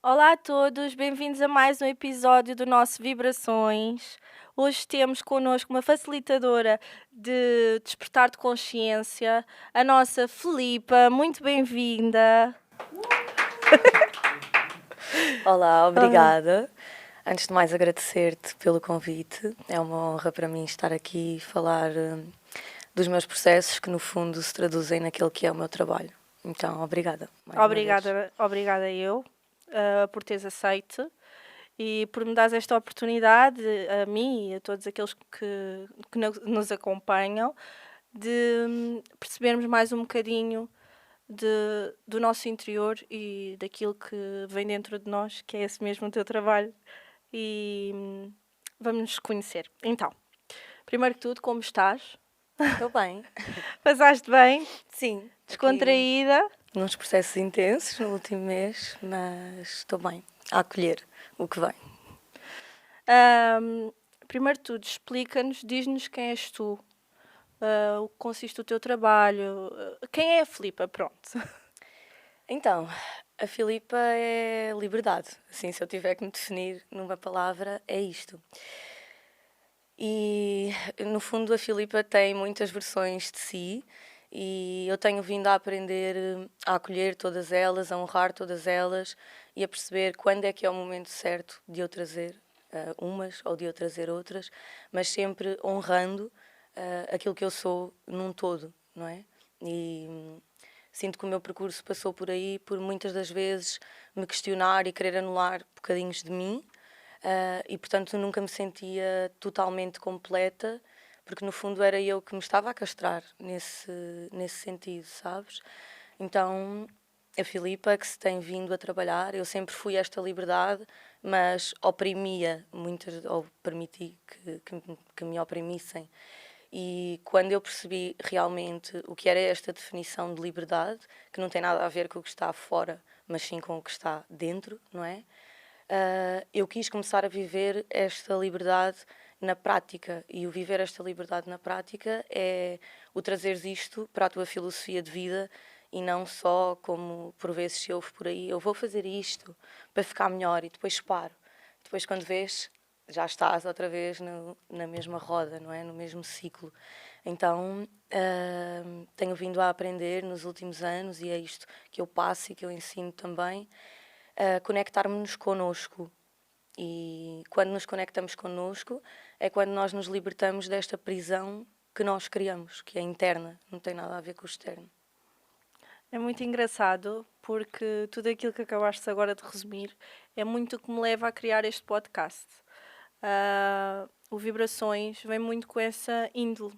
Olá a todos, bem-vindos a mais um episódio do nosso Vibrações. Hoje temos connosco uma facilitadora de despertar de consciência, a nossa Filipa. Muito bem-vinda. Olá, Ah, obrigada. Antes de mais, agradecer-te pelo convite. É uma honra para mim estar aqui e falar dos meus processos que, no fundo, se traduzem naquele que é o meu trabalho. Então, obrigada, mais uma vez. obrigada eu por teres aceito e por me dares esta oportunidade, a mim e a todos aqueles que nos acompanham, de percebermos mais um bocadinho do nosso interior e daquilo que vem dentro de nós, que é esse mesmo o teu trabalho. E vamos nos conhecer. Então, primeiro que tudo, como estás? Estou bem. Passaste bem? Sim, aqui Descontraída? nos processos intensos no último mês, mas estou bem a acolher o que vem. Ahm, Primeiro de tudo, explica-nos, diz-nos quem és tu, o que consiste o teu trabalho, quem é a Filipa, pronto. Então, a Filipa é liberdade. Assim, se eu tiver que me definir numa palavra, é isto. E no fundo a Filipa tem muitas versões de si e eu tenho vindo a aprender a acolher todas elas, a honrar todas elas e a perceber quando é que é o momento certo de eu trazer umas ou de eu trazer outras, mas sempre honrando aquilo que eu sou num todo, não é? E sinto que o meu percurso passou por aí, por muitas das vezes me questionar e querer anular bocadinhos de mim. E portanto nunca me sentia totalmente completa, porque no fundo era eu que me estava a castrar nesse sentido, sabes? Então a Filipa que se tem vindo a trabalhar, eu sempre fui esta liberdade, mas oprimia muitas, ou permiti que me oprimissem. E quando eu percebi realmente o que era esta definição de liberdade, que não tem nada a ver com o que está fora, mas sim com o que está dentro, não é? Eu quis começar a viver esta liberdade na prática. E o viver esta liberdade na prática é o trazeres isto para a tua filosofia de vida e não só como por vezes se ouve por aí, eu vou fazer isto para ficar melhor e depois paro. Depois quando vês, já estás outra vez na mesma roda, não é? No mesmo ciclo. Então, tenho vindo a aprender nos últimos anos e é isto que eu passo e que eu ensino também, a conectarmos-nos connosco. E quando nos conectamos connosco é quando nós nos libertamos desta prisão que nós criamos, que é interna, não tem nada a ver com o externo. É muito engraçado porque tudo aquilo que acabaste agora de resumir é muito o que me leva a criar este podcast. O Vibrações vem muito com essa índole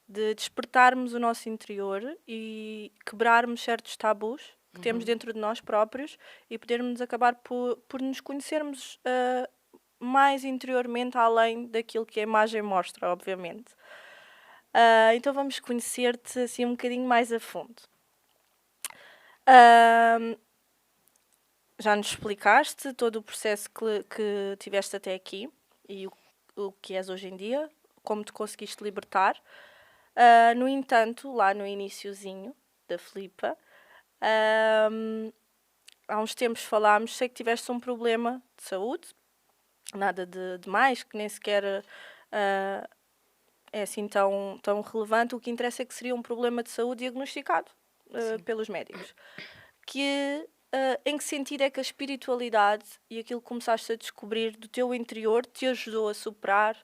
de despertarmos o nosso interior e quebrarmos certos tabus que temos dentro de nós próprios e podermos acabar por nos conhecermos mais interiormente, além daquilo que a imagem mostra, obviamente. Então vamos conhecer-te assim um bocadinho mais a fundo. Ah, Já nos explicaste todo o processo que tiveste até aqui e o que és hoje em dia, como te conseguiste libertar. No entanto, lá no iniciozinho da Filipa, ahm, há uns tempos falámos, sei que tiveste um problema de saúde, nada de mais, que nem sequer é assim tão relevante. O que interessa é que seria um problema de saúde diagnosticado Sim. pelos médicos. Em que sentido é que a espiritualidade e aquilo que começaste a descobrir do teu interior te ajudou a superar,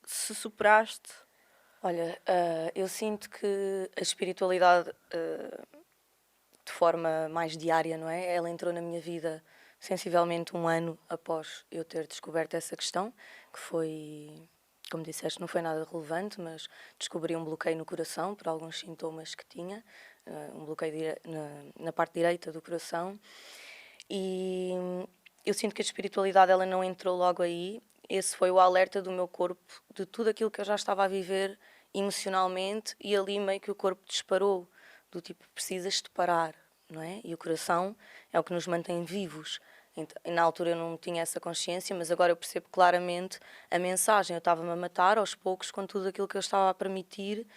se superaste? Olha, eu sinto que a espiritualidade, de forma mais diária, não é? Ela entrou na minha vida sensivelmente um ano após eu ter descoberto essa questão, que foi, como disseste, não foi nada relevante, mas descobri um bloqueio no coração por alguns sintomas que tinha, um bloqueio na parte direita do coração. E eu sinto que a espiritualidade ela não entrou logo aí. Esse foi o alerta do meu corpo de tudo aquilo que eu já estava a viver emocionalmente e ali meio que o corpo disparou, do tipo, precisas de parar, não é? E o coração é o que nos mantém vivos. Então, na altura eu não tinha essa consciência, mas agora eu percebo claramente a mensagem. Eu estava-me a matar aos poucos com tudo aquilo que eu estava a permitir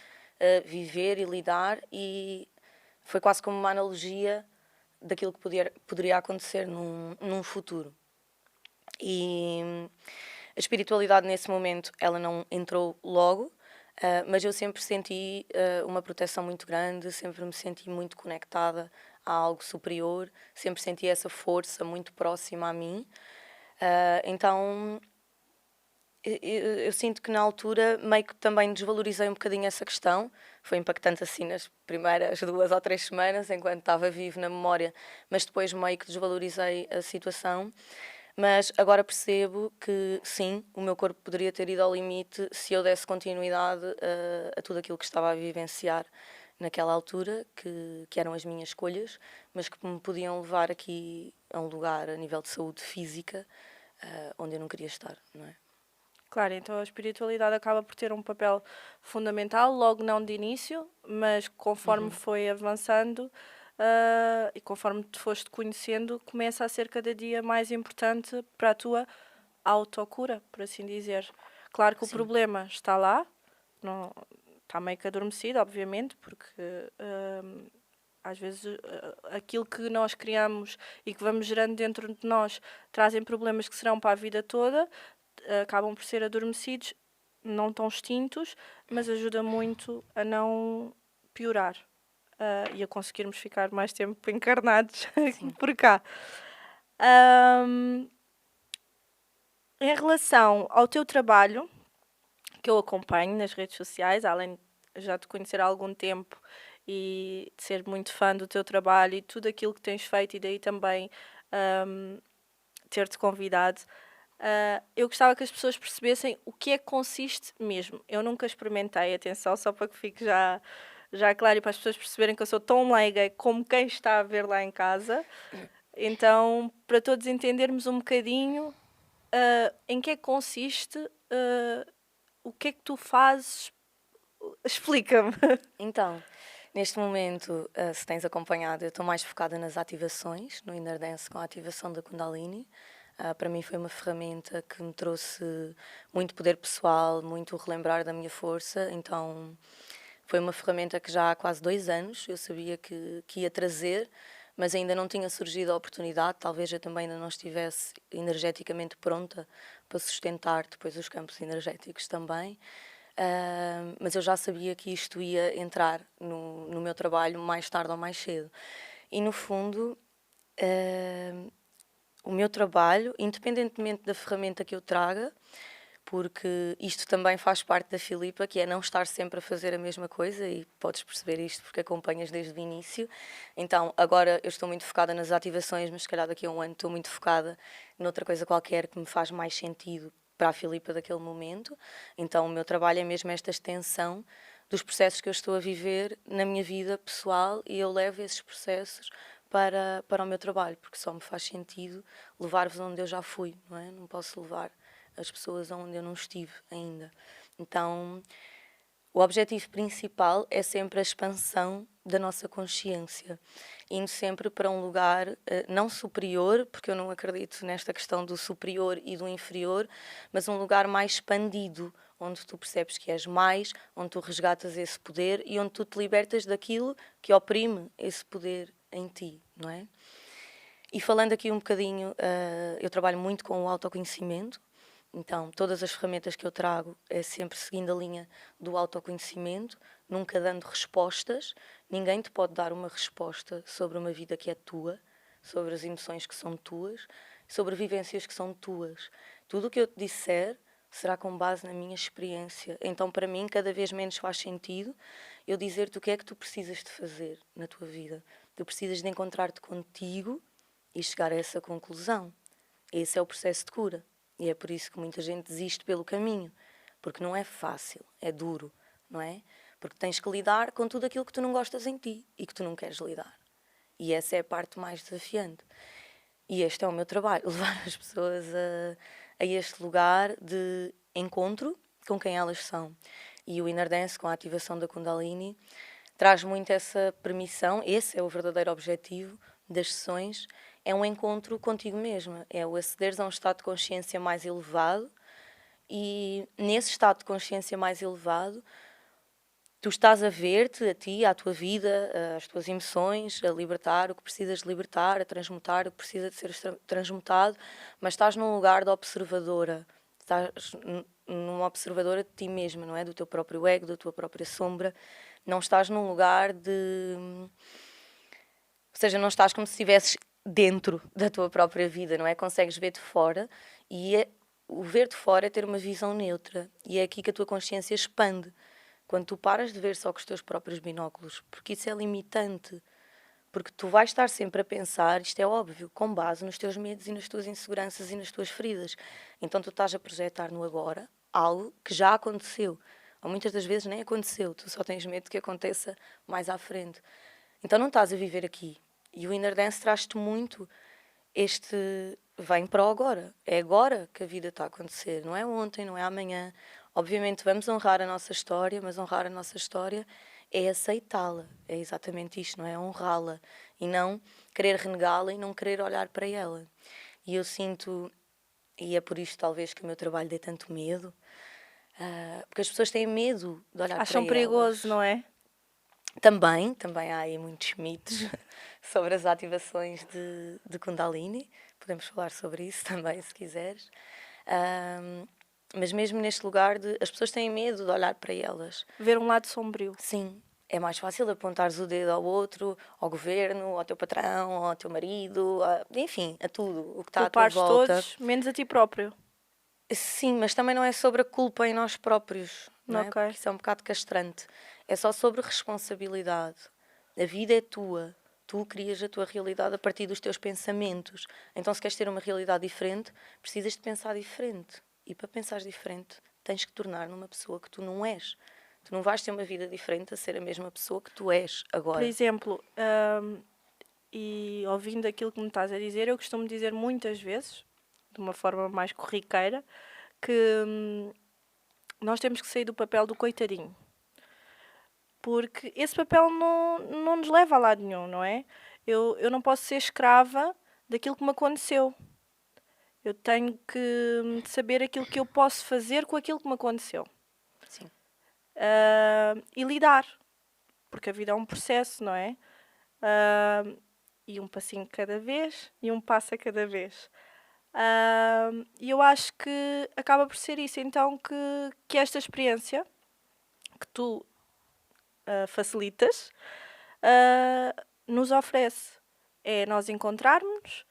viver e lidar, e foi quase como uma analogia daquilo que poderia acontecer num futuro. E a espiritualidade nesse momento, ela não entrou logo, mas eu sempre senti uma proteção muito grande, sempre me senti muito conectada a algo superior, sempre senti essa força muito próxima a mim. Então eu sinto que na altura meio que também desvalorizei um bocadinho essa questão. Foi impactante assim nas primeiras 2 ou 3 semanas, enquanto estava vivo na memória, mas depois meio que desvalorizei a situação. Mas agora percebo que sim, o meu corpo poderia ter ido ao limite se eu desse continuidade a tudo aquilo que estava a vivenciar naquela altura, que eram as minhas escolhas, mas que me podiam levar aqui a um lugar a nível de saúde física, onde eu não queria estar, não é? Claro, então a espiritualidade acaba por ter um papel fundamental, logo não de início, mas conforme Uhum. foi avançando, e conforme te foste conhecendo, começa a ser cada dia mais importante para a tua autocura, por assim dizer. Claro que o Sim, problema está lá, não, está meio que adormecido, obviamente, porque às vezes aquilo que nós criamos e que vamos gerando dentro de nós trazem problemas que serão para a vida toda, acabam por ser adormecidos, não tão extintos, mas ajuda muito a não piorar, e a conseguirmos ficar mais tempo encarnados sim. por cá. Ahm, Em relação ao teu trabalho, que eu acompanho nas redes sociais, além de já te conhecer há algum tempo e de ser muito fã do teu trabalho e tudo aquilo que tens feito, e daí também ahm, ter-te convidado. Eu gostava que as pessoas percebessem o que é que consiste mesmo. Eu nunca experimentei, atenção, só para que fique já claro e para as pessoas perceberem que eu sou tão leiga como quem está a ver lá em casa. Então, para todos entendermos um bocadinho, em que é que consiste, o que é que tu fazes, explica-me. Então, neste momento, se tens acompanhado, eu estou mais focada nas ativações, no Inner Dance com a ativação da Kundalini. Para mim foi uma ferramenta que me trouxe muito poder pessoal, muito relembrar da minha força. Então, foi uma ferramenta que já há quase 2 anos eu sabia que ia trazer, mas ainda não tinha surgido a oportunidade. Talvez eu também ainda não estivesse energeticamente pronta para sustentar depois os campos energéticos também. Mas eu já sabia que isto ia entrar no meu trabalho mais tarde ou mais cedo. E no fundo, o meu trabalho, independentemente da ferramenta que eu traga, porque isto também faz parte da Filipa, que é não estar sempre a fazer a mesma coisa, e podes perceber isto porque acompanhas desde o início. Então, agora eu estou muito focada nas ativações, mas se calhar daqui a um ano estou muito focada noutra coisa qualquer que me faz mais sentido para a Filipa daquele momento. Então, o meu trabalho é mesmo esta extensão dos processos que eu estou a viver na minha vida pessoal, e eu levo esses processos para o meu trabalho, porque só me faz sentido levar-vos onde eu já fui, não é? Não posso levar as pessoas onde eu não estive ainda. Então, o objetivo principal é sempre a expansão da nossa consciência, indo sempre para um lugar não superior, porque eu não acredito nesta questão do superior e do inferior, mas um lugar mais expandido, onde tu percebes que és mais, onde tu resgatas esse poder e onde tu te libertas daquilo que oprime esse poder em ti, não é? E falando aqui um bocadinho, eu trabalho muito com o autoconhecimento. Então, todas as ferramentas que eu trago é sempre seguindo a linha do autoconhecimento, nunca dando respostas. Ninguém te pode dar uma resposta sobre uma vida que é tua, sobre as emoções que são tuas, sobre vivências que são tuas. Tudo o que eu te disser será com base na minha experiência. Então, para mim, cada vez menos faz sentido eu dizer-te o que é que tu precisas de fazer na tua vida. Tu precisas de encontrar-te contigo e chegar a essa conclusão. Esse é o processo de cura. E é por isso que muita gente desiste pelo caminho. Porque não é fácil, é duro, não é? Porque tens que lidar com tudo aquilo que tu não gostas em ti e que tu não queres lidar. E essa é a parte mais desafiante. E este é o meu trabalho, levar as pessoas a este lugar de encontro com quem elas são. E o Inner Dance, com a ativação da Kundalini, traz muito essa permissão. Esse é o verdadeiro objetivo das sessões, é um encontro contigo mesma, é o acederes a um estado de consciência mais elevado, e nesse estado de consciência mais elevado tu estás a ver-te, a ti, à tua vida, às tuas emoções, a libertar o que precisas de libertar, a transmutar o que precisa de ser transmutado, mas estás num lugar de observadora, estás numa observadora de ti mesma, não é? Do teu próprio ego, da tua própria sombra. Não estás num lugar de... Ou seja, não estás como se estivesses dentro da tua própria vida, não é? Consegues ver de fora e o ver de fora é ter uma visão neutra. E é aqui que a tua consciência expande. Quando tu paras de ver só com os teus próprios binóculos, porque isso é limitante. Porque tu vais estar sempre a pensar, isto é óbvio, com base nos teus medos e nas tuas inseguranças e nas tuas feridas. Então tu estás a projetar no agora algo que já aconteceu. Ou muitas das vezes nem aconteceu, tu só tens medo que aconteça mais à frente. Então não estás a viver aqui. E o Inner Dance traz-te muito este vem para o agora. É agora que a vida está a acontecer, não é ontem, não é amanhã. Obviamente vamos honrar a nossa história, mas honrar a nossa história é aceitá-la. É exatamente isto, não é? Honrá-la e não querer renegá-la e não querer olhar para ela. E eu sinto, e é por isto talvez que o meu trabalho dê tanto medo, porque as pessoas têm medo de olhar para Acham perigoso, elas. não é? Também há aí muitos mitos sobre as ativações de Kundalini. Podemos falar sobre isso também, se quiseres. Mas mesmo neste lugar, as pessoas têm medo de olhar para elas. Ver um lado sombrio. Sim, é mais fácil apontares o dedo ao outro, ao governo, ao teu patrão, ao teu marido, enfim, a tudo o que está à tua Culpares volta. todos, menos a ti próprio. Sim, mas também não é sobre a culpa em nós próprios, não é? Ok. Porque isso é um bocado castrante. É só sobre responsabilidade. A vida é tua. Tu crias a tua realidade a partir dos teus pensamentos. Então, se queres ter uma realidade diferente, precisas de pensar diferente. E para pensar diferente, tens que tornar numa pessoa que tu não és. Tu não vais ter uma vida diferente a ser a mesma pessoa que tu és Por agora. exemplo, e ouvindo aquilo que me estás a dizer, eu costumo dizer muitas vezes, de uma forma mais corriqueira, que nós temos que sair do papel do coitadinho. Porque esse papel não nos leva a lado nenhum, não é? Eu não posso ser escrava daquilo que me aconteceu. Eu tenho que saber aquilo que eu posso fazer com aquilo que me aconteceu. Sim. E lidar. Porque a vida é um processo, não é? E um passinho cada vez e um passo a cada vez. E eu acho que acaba por ser isso. Então que esta experiência que tu facilitas nos oferece. É nós encontrarmos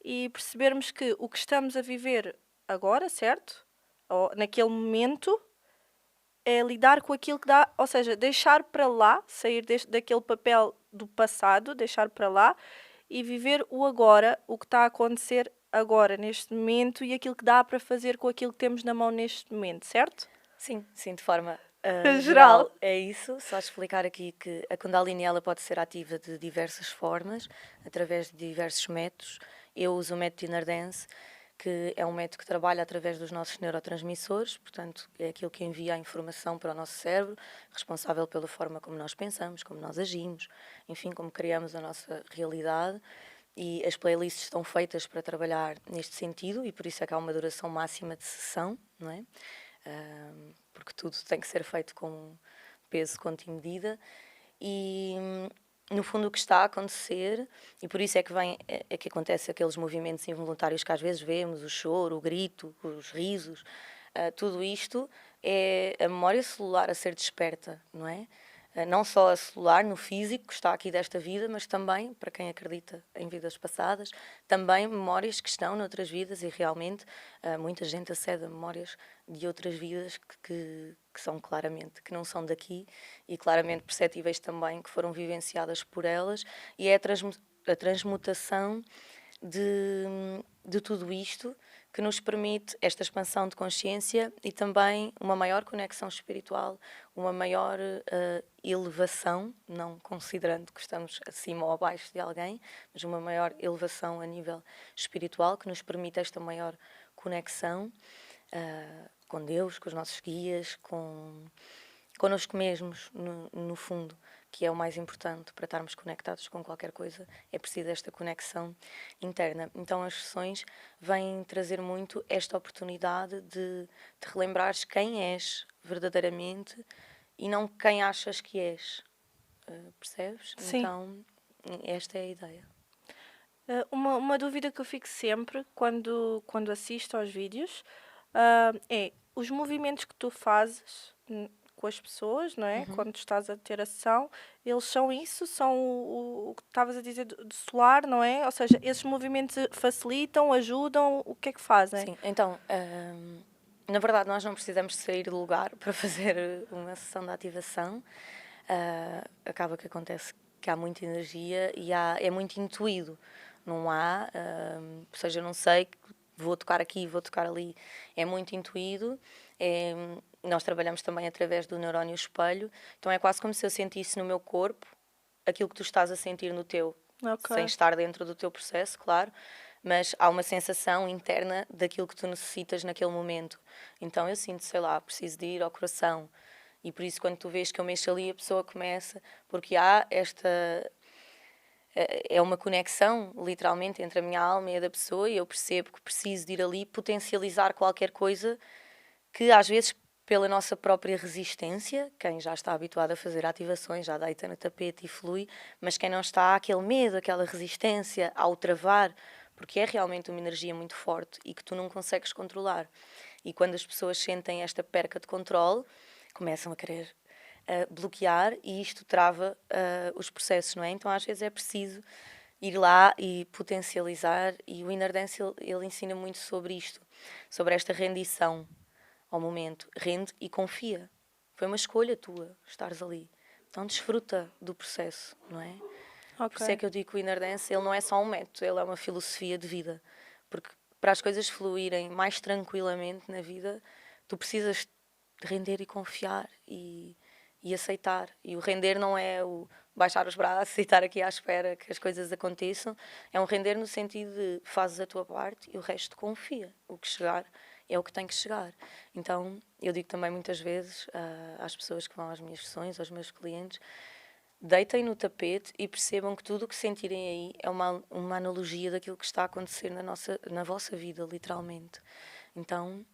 e percebermos que o que estamos a viver agora, certo? Ou naquele momento, é lidar com aquilo que dá, ou seja, deixar para lá, sair daquele papel do passado, deixar para lá e viver o agora, o que está a acontecer agora, neste momento, e aquilo que dá para fazer com aquilo que temos na mão neste momento, certo? Sim, sim, de forma Geral. geral é isso. Só explicar aqui que a Kundalini ela pode ser ativa de diversas formas, através de diversos métodos. Eu uso o método Inner Dance, que é um método que trabalha através dos nossos neurotransmissores, portanto, é aquilo que envia a informação para o nosso cérebro, responsável pela forma como nós pensamos, como nós agimos, enfim, como criamos a nossa realidade. E as playlists estão feitas para trabalhar neste sentido, e por isso é que há uma duração máxima de sessão, não é? Porque tudo tem que ser feito com peso, conta e medida. E no fundo o que está a acontecer, e por isso é que é que acontece aqueles movimentos involuntários que às vezes vemos, o choro, o grito, os risos, tudo isto é a memória celular a ser desperta, não é? Não só a celular, no físico, que está aqui desta vida, mas também, para quem acredita em vidas passadas, também memórias que estão noutras vidas e realmente muita gente acede a memórias de outras vidas que são claramente, que não são daqui e claramente perceptíveis também, que foram vivenciadas por elas e é a transmutação de tudo isto que nos permite esta expansão de consciência e também uma maior conexão espiritual, uma maior elevação, não considerando que estamos acima ou abaixo de alguém, mas uma maior elevação a nível espiritual que nos permite esta maior conexão com Deus, com os nossos guias, connosco mesmos, no fundo, que é o mais importante para estarmos conectados com qualquer coisa, é preciso esta conexão interna. Então as sessões vêm trazer muito esta oportunidade de te relembrares quem és verdadeiramente e não quem achas que és. Percebes? Sim. Então, esta é a ideia. Uma dúvida que eu fico sempre quando assisto aos vídeos é os movimentos que tu fazes com as pessoas, não é? Quando estás a ter a sessão, eles são isso? São o que estavas a dizer de solar, não é? Ou seja, esses movimentos facilitam, ajudam, o que é que fazem? Sim, então, na verdade, nós não precisamos de sair do lugar para fazer uma sessão de ativação. Acaba que acontece que há muita energia e é muito intuído. Não há, ou seja, eu não sei, vou tocar aqui, vou tocar ali. É muito intuído. Nós trabalhamos também através do neurónio espelho. Então é quase como se eu sentisse no meu corpo aquilo que tu estás a sentir no teu. Ok. Sem estar dentro do teu processo, claro, mas há uma sensação interna daquilo que tu necessitas naquele momento. Então eu sinto, sei lá, preciso de ir ao coração. E por isso, quando tu vês que eu mexo ali, a pessoa começa, porque há esta. É uma conexão, literalmente, entre a minha alma e a da pessoa, e eu percebo que preciso de ir ali potencializar qualquer coisa que, às vezes, pela nossa própria resistência, quem já está habituado a fazer ativações já deita no tapete e flui, mas quem não está, há aquele medo, aquela resistência ao travar, porque é realmente uma energia muito forte e que tu não consegues controlar. E quando as pessoas sentem esta perca de controle, começam a querer bloquear e isto trava os processos, não é? Então às vezes é preciso ir lá e potencializar, e o Inner Dance ele ensina muito sobre isto, sobre esta rendição ao momento. Rende e confia. Foi uma escolha tua estares ali. Então desfruta do processo, não é? Por isso é Ok. que eu digo que o Inner Dance ele não é só um método, ele é uma filosofia de vida. Porque para as coisas fluírem mais tranquilamente na vida, tu precisas de render e confiar e aceitar. E o render não é o baixar os braços e estar aqui à espera que as coisas aconteçam. É um render no sentido de fazes a tua parte e o resto confia. O que chegar é o que tem que chegar. Então, eu digo também muitas vezes às pessoas que vão às minhas sessões, aos meus clientes, deitem no tapete e percebam que tudo o que sentirem aí é uma analogia daquilo que está a acontecer na vossa vida, literalmente. Então,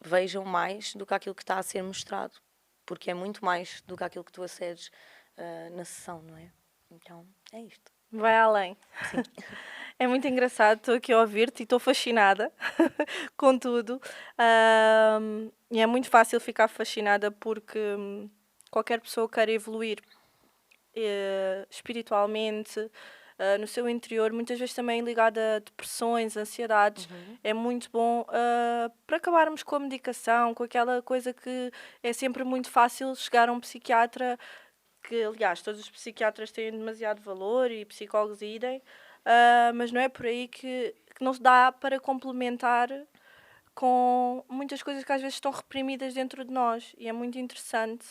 vejam mais do que aquilo que está a ser mostrado, porque é muito mais do que aquilo que tu acedes na sessão, não é? Então, é isto. Vai além. Sim. É muito engraçado, estou aqui a ouvir-te e estou fascinada com tudo. E é muito fácil ficar fascinada porque qualquer pessoa quer evoluir espiritualmente, no seu interior, muitas vezes também ligada a depressões, ansiedades. É muito bom para acabarmos com a medicação, com aquela coisa que é sempre muito fácil chegar a um psiquiatra, que aliás todos os psiquiatras têm demasiado valor e psicólogos idem, mas não é por aí que não se dá para complementar com muitas coisas que às vezes estão reprimidas dentro de nós, e é muito interessante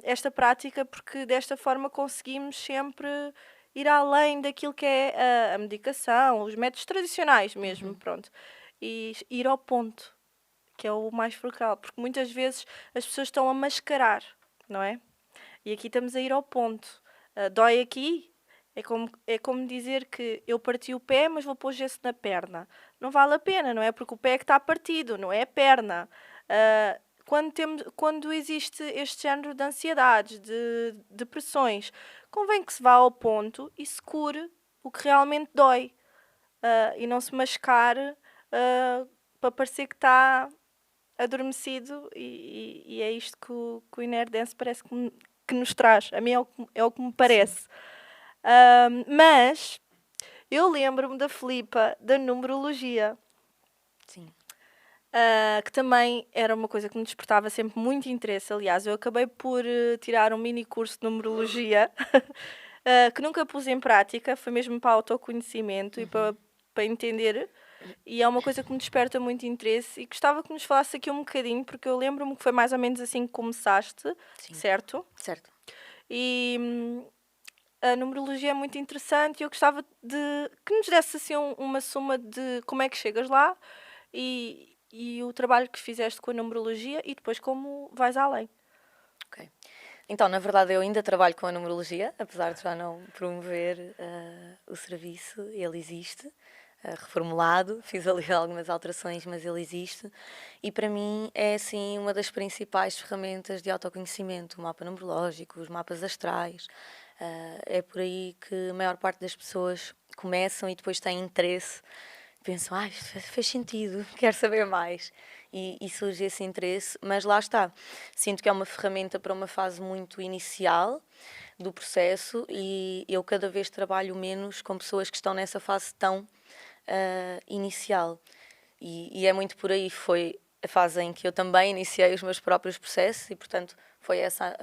esta prática, porque desta forma conseguimos sempre ir além daquilo que é a medicação, os métodos tradicionais mesmo, pronto, e ir ao ponto, que é o mais frugal, porque muitas vezes as pessoas estão a mascarar, não é? E aqui estamos a ir ao ponto. Dói aqui, é como dizer que eu parti o pé, mas vou pôr gesso na perna. Não vale a pena, não é? Porque o pé é que está partido, não é a perna. Quando existe este género de ansiedades, de depressões, convém que se vá ao ponto e se cure o que realmente dói. E não se mascare para parecer que está adormecido, e é isto que o Inner Dance parece que nos traz. A mim é o que me parece. Mas eu lembro-me da Filipa da numerologia, Sim. que também era uma coisa que me despertava sempre muito interesse. Aliás, eu acabei por tirar um mini curso de numerologia que nunca pus em prática, foi mesmo para autoconhecimento e para entender. E é uma coisa que me desperta muito interesse e gostava que nos falasse aqui um bocadinho, porque eu lembro-me que foi mais ou menos assim que começaste, Sim. certo? Certo. E a numerologia é muito interessante e eu gostava de que nos desse assim uma suma de como é que chegas lá e o trabalho que fizeste com a numerologia e depois como vais além. Ok. Então, na verdade, eu ainda trabalho com a numerologia, apesar de já não promover o serviço, ele existe. reformulado, fiz ali algumas alterações, mas ele existe. E para mim é assim uma das principais ferramentas de autoconhecimento, o mapa numerológico, os mapas astrais. É por aí que a maior parte das pessoas começam e depois têm interesse, pensam, isto fez sentido, quero saber mais. E surge esse interesse, mas lá está. Sinto que é uma ferramenta para uma fase muito inicial do processo e eu cada vez trabalho menos com pessoas que estão nessa fase tão inicial. E é muito por aí, foi a fase em que eu também iniciei os meus próprios processos e, portanto, foi essa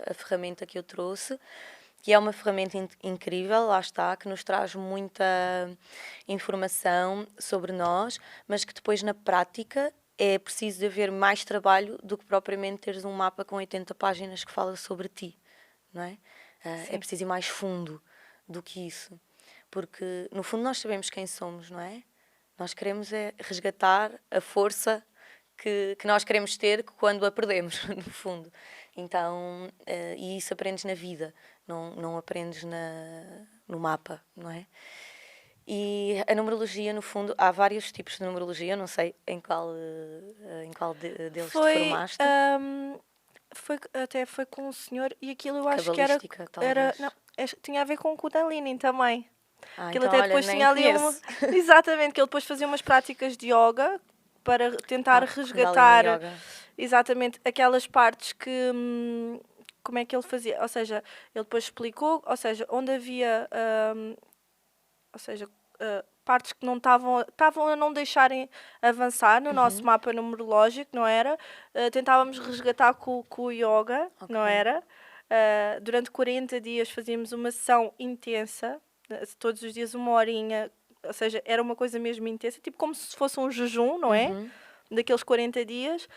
a ferramenta que eu trouxe, que é uma ferramenta incrível, lá está, que nos traz muita informação sobre nós, mas que depois na prática é preciso de haver mais trabalho do que propriamente teres um mapa com 80 páginas que fala sobre ti, não é? É Sim. preciso ir mais fundo do que isso, porque no fundo nós sabemos quem somos, não é? Nós queremos é resgatar a força que nós queremos ter quando a perdemos, no fundo. Então, e isso aprendes na vida, não aprendes no mapa, não é? E a numerologia, no fundo, há vários tipos de numerologia, não sei em qual deles te Foi, formaste. até foi com um senhor e aquilo eu acho que Cabalística, talvez. não, tinha a ver com Kundalini também. Que ele Então, até olha, depois nem tinha ali conheço. exatamente, que ele depois fazia umas práticas de yoga para tentar Kundalini resgatar Yoga. exatamente aquelas partes que. Como é que ele fazia? Ou seja, ele depois explicou, ou seja, onde havia. Ou seja, partes que não estavam a não deixarem avançar no nosso mapa numerológico, não era? Tentávamos resgatar com o yoga, não Ok. era? Durante 40 dias fazíamos uma sessão intensa, todos os dias uma horinha, ou seja, era uma coisa mesmo intensa, tipo como se fosse um jejum, não é? Daqueles 40 dias.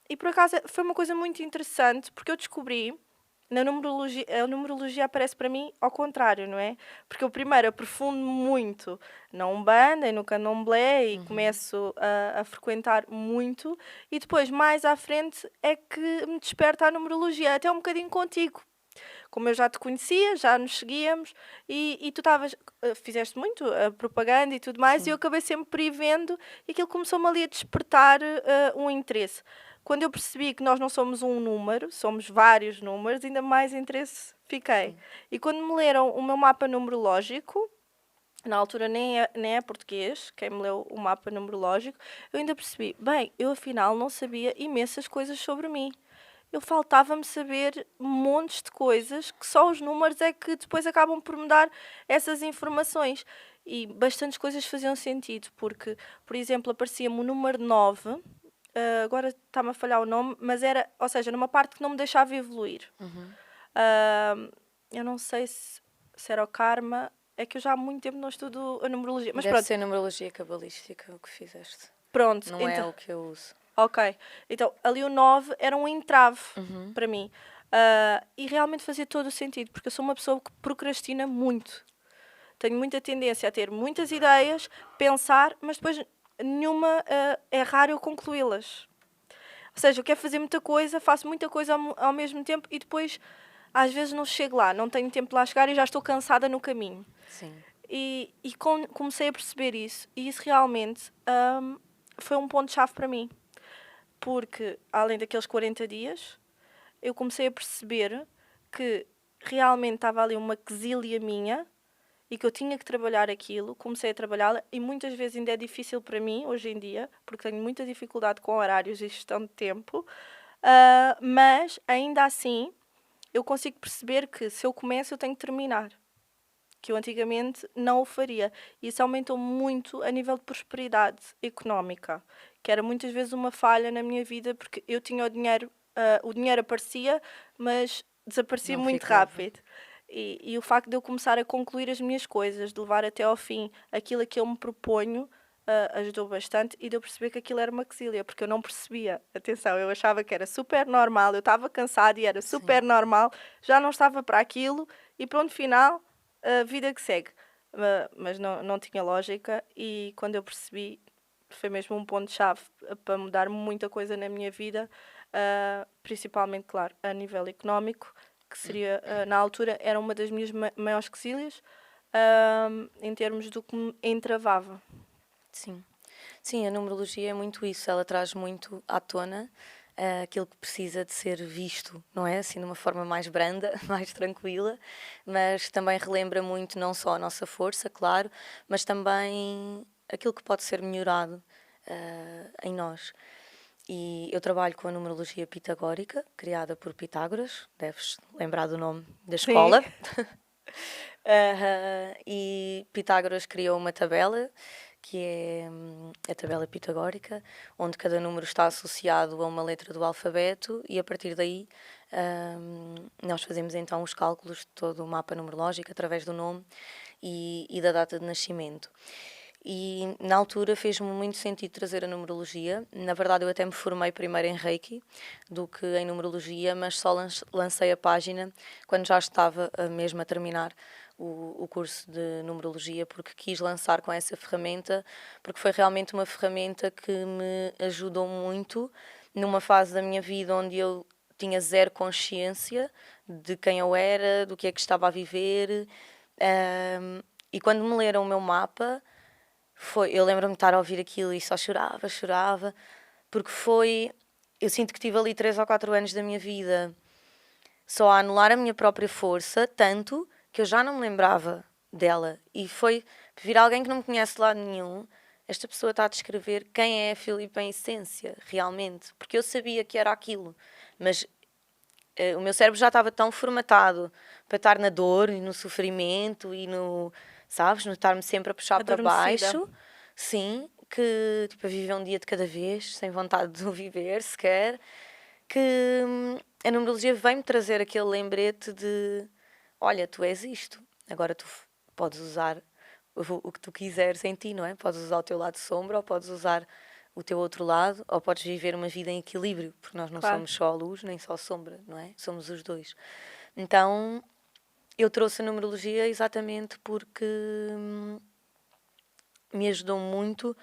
E por acaso foi uma coisa muito interessante, porque eu descobri na numerologia, a numerologia aparece para mim ao contrário, não é? Porque eu primeiro aprofundo muito na Umbanda e no Candomblé e começo a frequentar muito e depois mais à frente é que me desperta a numerologia, até um bocadinho contigo. Como eu já te conhecia, já nos seguíamos e tu fizeste muito propaganda e tudo mais e eu Sim. acabei sempre por ir vendo e aquilo começou-me ali a despertar um interesse. Quando eu percebi que nós não somos um número, somos vários números, ainda mais interesse fiquei. Sim. E quando me leram o meu mapa numerológico, na altura nem é português, quem me leu o mapa numerológico, eu ainda percebi, bem, eu afinal não sabia imensas coisas sobre mim. Eu faltava-me saber montes de coisas que só os números é que depois acabam por me dar essas informações. E bastantes coisas faziam sentido, porque, por exemplo, aparecia-me o número 9, agora está-me a falhar o nome, mas era, ou seja, numa parte que não me deixava evoluir. Ah, eu não sei se era o karma, é que eu já há muito tempo não estudo a numerologia, mas Deve pronto, ser numerologia cabalística o que fizeste. pronto, Não é então. o que eu uso. Ok, então ali o 9 era um entrave para mim. E realmente fazia todo o sentido, porque eu sou uma pessoa que procrastina muito. Tenho muita tendência a ter muitas ideias, pensar, mas depois nenhuma é raro eu concluí-las. Ou seja, eu quero fazer muita coisa, faço muita coisa ao mesmo tempo e depois às vezes não chego lá, não tenho tempo de lá chegar e já estou cansada no caminho. Sim. E comecei a perceber isso e isso realmente foi um ponto-chave para mim. Porque, além daqueles 40 dias, eu comecei a perceber que realmente estava ali uma quesilha minha e que eu tinha que trabalhar aquilo. Comecei a trabalhá-la e muitas vezes ainda é difícil para mim, hoje em dia, porque tenho muita dificuldade com horários e gestão de tempo. Mas, ainda assim, eu consigo perceber que se eu começo, eu tenho que terminar. Que eu antigamente não o faria. E isso aumentou muito a nível de prosperidade económica, que era muitas vezes uma falha na minha vida, porque eu tinha o dinheiro aparecia, mas desaparecia Não muito ficava. rápido. E o facto de eu começar a concluir as minhas coisas, de levar até ao fim aquilo a que eu me proponho, ajudou bastante e de eu perceber que aquilo era uma quesilha, porque eu não percebia. Atenção, eu achava que era super normal, eu estava cansada e era super Sim. normal, já não estava para aquilo e pronto, final, a vida que segue. Mas não tinha lógica e quando eu percebi, foi mesmo um ponto-chave para mudar muita coisa na minha vida, principalmente, claro, a nível económico, que seria, na altura, era uma das minhas maiores quesilhas, em termos do que me entravava. Sim. Sim, a numerologia é muito isso, ela traz muito à tona aquilo que precisa de ser visto, não é? Assim, de uma forma mais branda, mais tranquila, mas também relembra muito não só a nossa força, claro, mas também aquilo que pode ser melhorado em nós. E eu trabalho com a numerologia pitagórica, criada por Pitágoras, deves lembrar do nome da Sim. escola. E Pitágoras criou uma tabela, que é a tabela pitagórica, onde cada número está associado a uma letra do alfabeto, e a partir daí nós fazemos então os cálculos de todo o mapa numerológico através do nome e da data de nascimento. E na altura fez-me muito sentido trazer a numerologia. Na verdade, eu até me formei primeiro em Reiki do que em numerologia, mas só lancei a página quando já estava mesmo a terminar o curso de numerologia, porque quis lançar com essa ferramenta, porque foi realmente uma ferramenta que me ajudou muito numa fase da minha vida onde eu tinha zero consciência de quem eu era, do que é que estava a viver. E quando me leram o meu mapa, eu lembro-me de estar a ouvir aquilo e só chorava, chorava, porque foi. Eu sinto que tive ali 3 ou 4 anos da minha vida só a anular a minha própria força, tanto que eu já não me lembrava dela. E foi vir alguém que não me conhece de lado nenhum. Esta pessoa está a descrever quem é a Filipa em essência, realmente. Porque eu sabia que era aquilo, mas o meu cérebro já estava tão formatado para estar na dor e no sofrimento e no, sabes, no estar-me sempre a puxar para Adormecida. baixo, sim, que tipo, a viver um dia de cada vez, sem vontade de o viver sequer, que a numerologia vem-me trazer aquele lembrete de, olha, tu és isto, agora tu podes usar o que tu quiseres em ti, não é? Podes usar o teu lado sombra ou podes usar o teu outro lado, ou podes viver uma vida em equilíbrio, porque nós não Claro. somos só a luz nem só a sombra, não é? Somos os dois. Então, eu trouxe a numerologia exatamente porque me ajudou muito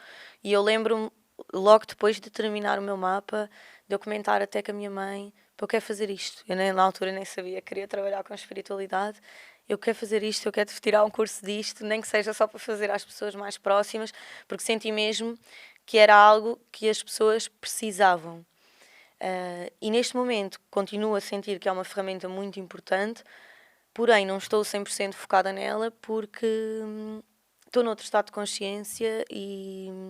e eu lembro-me, logo depois de terminar o meu mapa, de eu comentar até com a minha mãe, pá, eu quero fazer isto. Eu nem, na altura nem sabia, queria trabalhar com espiritualidade. Eu quero fazer isto, eu quero tirar um curso disto, nem que seja só para fazer às pessoas mais próximas, porque senti mesmo que era algo que as pessoas precisavam. E neste momento continuo a sentir que é uma ferramenta muito importante, porém não estou 100% focada nela porque estou noutro estado de consciência e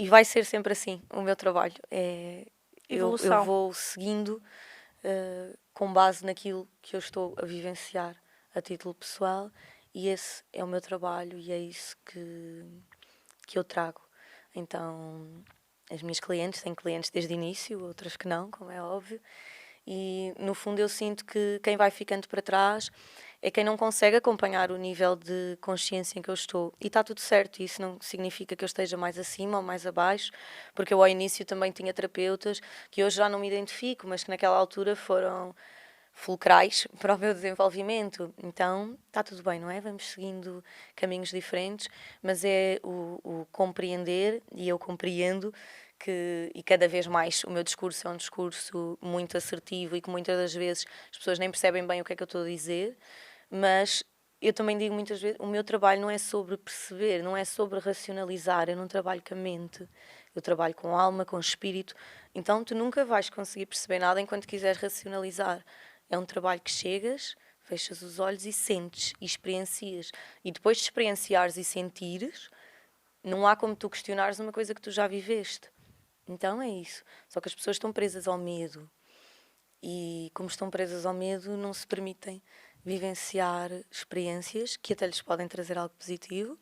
vai ser sempre assim o meu trabalho. Eu Evolução. vou seguindo com base naquilo que eu estou a vivenciar a título pessoal e esse é o meu trabalho e é isso que eu trago. Então, as minhas clientes, têm clientes desde o início, outras que não, como é óbvio, e no fundo eu sinto que quem vai ficando para trás é quem não consegue acompanhar o nível de consciência em que eu estou. E está tudo certo, isso não significa que eu esteja mais acima ou mais abaixo, porque eu ao início também tinha terapeutas que hoje já não me identifico, mas que naquela altura foram fulcrais para o meu desenvolvimento. Então está tudo bem, não é? Vamos seguindo caminhos diferentes, mas é o compreender, e eu compreendo e cada vez mais o meu discurso é um discurso muito assertivo e que muitas das vezes as pessoas nem percebem bem o que é que eu estou a dizer, mas eu também digo muitas vezes, o meu trabalho não é sobre perceber, não é sobre racionalizar, eu não trabalho com a mente, eu trabalho com alma, com espírito, então tu nunca vais conseguir perceber nada enquanto quiseres racionalizar. É um trabalho que chegas, fechas os olhos e sentes e experiencias. E depois de experienciares e sentires, não há como tu questionares uma coisa que tu já viveste. Então é isso. Só que as pessoas estão presas ao medo. E como estão presas ao medo, não se permitem vivenciar experiências que até lhes podem trazer algo positivo,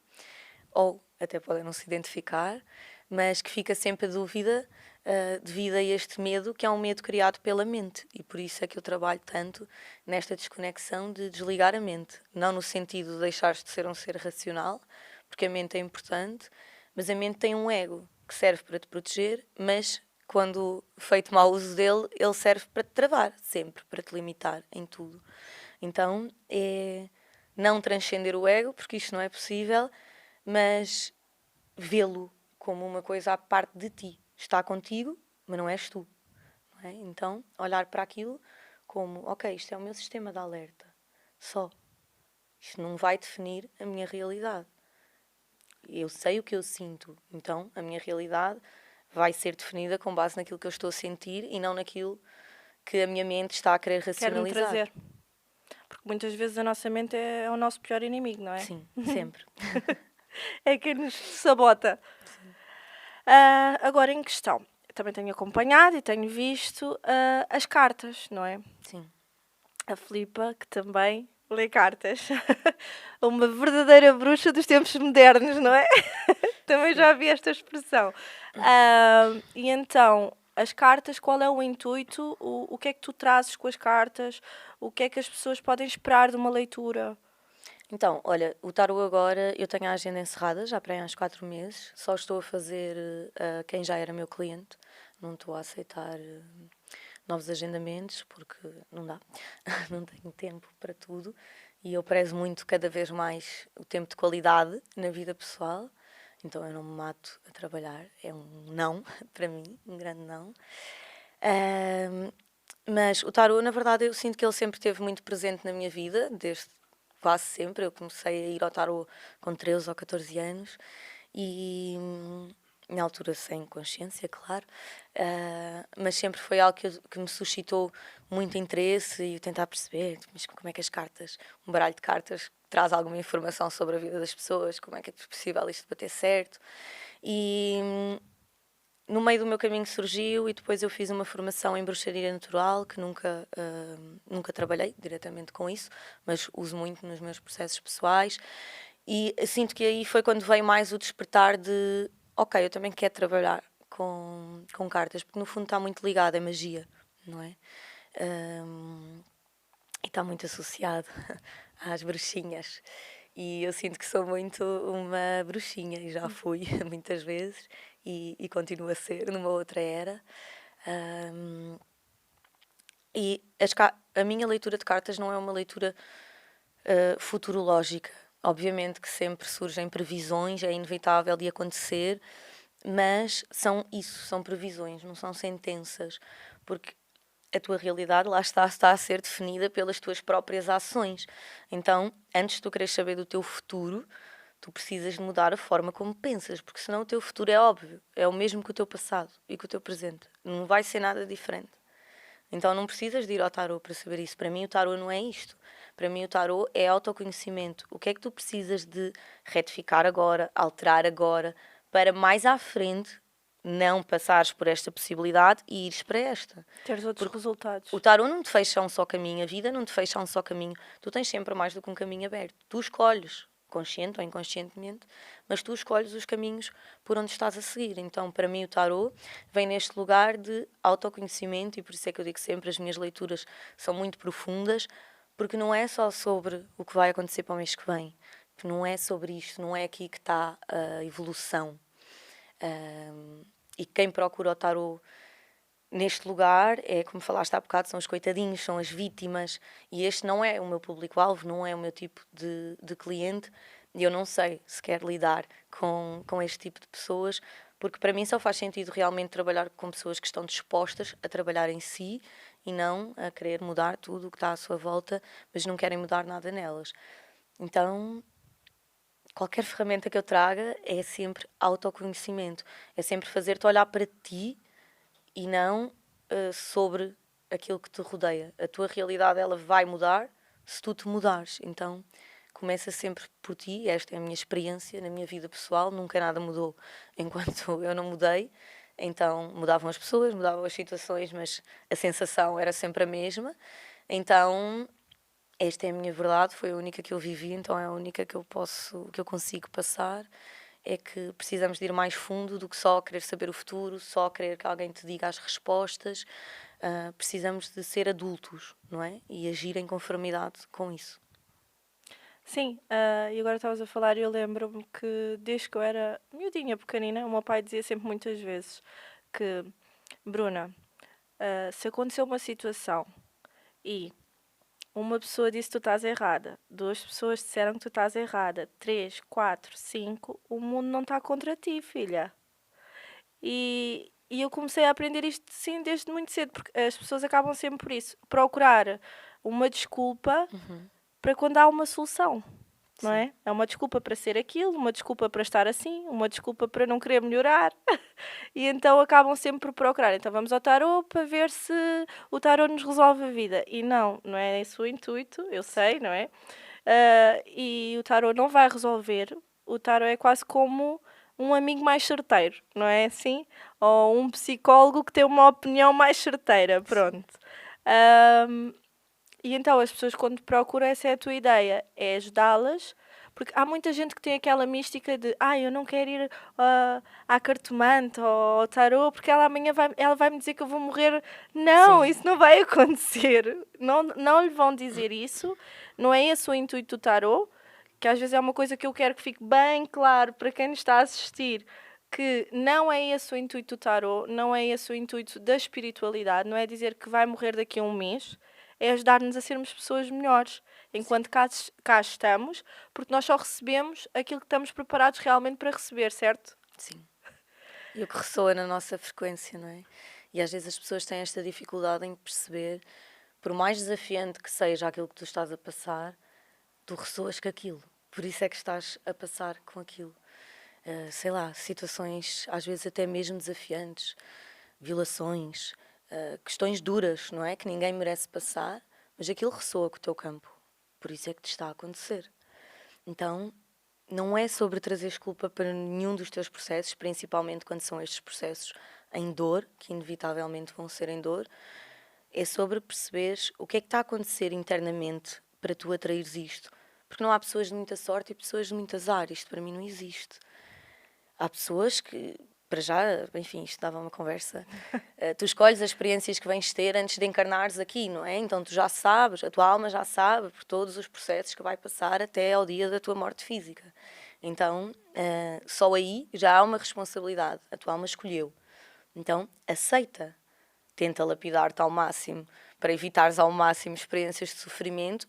ou até podem não se identificar, mas que fica sempre a dúvida devido a este medo, que é um medo criado pela mente. E por isso é que eu trabalho tanto nesta desconexão de desligar a mente. Não no sentido de deixares de ser um ser racional, porque a mente é importante, mas a mente tem um ego que serve para te proteger, mas quando feito mau uso dele, ele serve para te travar, sempre, para te limitar em tudo. Então é não transcender o ego, porque isto não é possível, mas vê-lo como uma coisa à parte de ti. Está contigo, mas não és tu. Não é? Então, olhar para aquilo como, ok, isto é o meu sistema de alerta. Só. Isto não vai definir a minha realidade. Eu sei o que eu sinto, então a minha realidade vai ser definida com base naquilo que eu estou a sentir e não naquilo que a minha mente está a querer Quer-me racionalizar. trazer. Porque muitas vezes a nossa mente é o nosso pior inimigo, não é? Sim, sempre. É quem nos sabota. Sim. Agora em questão, eu também tenho acompanhado e tenho visto as cartas, não é? Sim. A Filipa, que também lê cartas. Uma verdadeira bruxa dos tempos modernos, não é? Também Sim. já vi esta expressão. E então, as cartas, qual é o intuito? O que é que tu trazes com as cartas? O que é que as pessoas podem esperar de uma leitura? Então, olha, o tarô agora, eu tenho a agenda encerrada, já para aí há uns 4 meses. Só estou a fazer quem já era meu cliente. Não estou a aceitar novos agendamentos, porque não dá. Não tenho tempo para tudo. E eu prezo muito, cada vez mais, o tempo de qualidade na vida pessoal. Então eu não me mato a trabalhar. É um não para mim, um grande não. Mas o tarô, na verdade, eu sinto que ele sempre esteve muito presente na minha vida, desde quase sempre. Eu comecei a ir ao tarô com 13 ou 14 anos e, na altura, sem consciência, claro, mas sempre foi algo que me suscitou muito interesse e tentar perceber mas como é que as cartas, um baralho de cartas, traz alguma informação sobre a vida das pessoas, como é que é possível isto bater certo. E no meio do meu caminho surgiu e depois eu fiz uma formação em bruxaria natural que nunca trabalhei diretamente com isso, mas uso muito nos meus processos pessoais e sinto que aí foi quando veio mais o despertar de ok, eu também quero trabalhar com cartas, porque no fundo está muito ligado à magia, não é? E está muito associado às bruxinhas. E eu sinto que sou muito uma bruxinha e já fui muitas vezes e continuo a ser numa outra era. Um, e a minha leitura de cartas não é uma leitura futurológica. Obviamente que sempre surgem previsões, é inevitável de acontecer, mas são isso, são previsões, não são sentenças, porque a tua realidade lá está a ser definida pelas tuas próprias ações. Então, antes de tu queres saber do teu futuro, tu precisas de mudar a forma como pensas, porque senão o teu futuro é óbvio, é o mesmo que o teu passado e que o teu presente. Não vai ser nada diferente. Então não precisas de ir ao tarô para saber isso. Para mim o tarô não é isto. Para mim o tarô é autoconhecimento. O que é que tu precisas de retificar agora, alterar agora, para mais à frente não passares por esta possibilidade e ires para esta. Teres outros Porque resultados. o tarô não te fecha um só caminho, a vida não te fecha um só caminho. Tu tens sempre mais do que um caminho aberto. Tu escolhes, consciente ou inconscientemente, mas tu escolhes os caminhos por onde estás a seguir. Então, para mim, o tarô vem neste lugar de autoconhecimento e por isso é que eu digo sempre as minhas leituras são muito profundas, porque não é só sobre o que vai acontecer para o mês que vem. Não é sobre isto, não é aqui que está a evolução. E quem procura o tarô neste lugar é, como falaste há bocado, são os coitadinhos, são as vítimas, e este não é o meu público-alvo, não é o meu tipo de cliente, e eu não sei se quero lidar com este tipo de pessoas, porque para mim só faz sentido realmente trabalhar com pessoas que estão dispostas a trabalhar em si e não a querer mudar tudo o que está à sua volta, mas não querem mudar nada nelas. Então, qualquer ferramenta que eu traga é sempre autoconhecimento, é sempre fazer-te olhar para ti e não sobre aquilo que te rodeia. A tua realidade ela vai mudar se tu te mudares. Então começa sempre por ti. Esta é a minha experiência na minha vida pessoal. Nunca nada mudou enquanto eu não mudei. Então mudavam as pessoas, mudavam as situações, mas a sensação era sempre a mesma. Então esta é a minha verdade, foi a única que eu vivi, então é a única que eu consigo passar. É que precisamos de ir mais fundo do que só querer saber o futuro, só querer que alguém te diga as respostas. Precisamos de ser adultos, não é? E agir em conformidade com isso. Sim, e agora estavas a falar e eu lembro-me que desde que eu era miudinha, pequenina, o meu pai dizia sempre muitas vezes que, Bruna, se aconteceu uma situação e uma pessoa disse que tu estás errada, duas pessoas disseram que tu estás errada, três, quatro, cinco, o mundo não está contra ti, filha. E eu comecei a aprender isto, sim, desde muito cedo, porque as pessoas acabam sempre por isso, procurar uma desculpa para quando há uma solução, não Sim. é? É uma desculpa para ser aquilo, uma desculpa para estar assim, uma desculpa para não querer melhorar. E então acabam sempre por procurar. Então vamos ao tarot para ver se o tarot nos resolve a vida. E não, não é esse o intuito, eu sei, não é? E o tarot não vai resolver. O tarot é quase como um amigo mais certeiro, não é assim? Ou um psicólogo que tem uma opinião mais certeira, pronto. Ahm, e então as pessoas quando procuram, essa é a tua ideia, é ajudá-las, porque há muita gente que tem aquela mística de eu não quero ir à cartomante ou ao tarô porque ela vai me dizer que eu vou morrer. Não, Sim. isso não vai acontecer. Não, não lhe vão dizer isso. Não é esse o intuito do tarô, que às vezes é uma coisa que eu quero que fique bem claro para quem nos está a assistir, que não é esse o intuito do tarô, não é esse o intuito da espiritualidade, não é dizer que vai morrer daqui a um mês, é ajudar-nos a sermos pessoas melhores, enquanto cá estamos, porque nós só recebemos aquilo que estamos preparados realmente para receber, certo? Sim. E o que ressoa na nossa frequência, não é? E às vezes as pessoas têm esta dificuldade em perceber, por mais desafiante que seja aquilo que tu estás a passar, tu ressoas com aquilo. Por isso é que estás a passar com aquilo. Sei lá, situações às vezes até mesmo desafiantes, violações, questões duras, não é? Que ninguém merece passar, mas aquilo ressoa com o teu campo. Por isso é que te está a acontecer. Então, não é sobre trazeres culpa para nenhum dos teus processos, principalmente quando são estes processos em dor, que inevitavelmente vão ser em dor. É sobre perceberes o que é que está a acontecer internamente para tu atraires isto. Porque não há pessoas de muita sorte e pessoas de muito azar. Isto para mim não existe. Há pessoas que, para já, enfim, isto dava uma conversa. Tu escolhes as experiências que vens ter antes de encarnares aqui, não é? Então tu já sabes, a tua alma já sabe por todos os processos que vai passar até ao dia da tua morte física. Então, só aí já há uma responsabilidade. A tua alma escolheu. Então, aceita. Tenta lapidar-te ao máximo para evitares ao máximo experiências de sofrimento,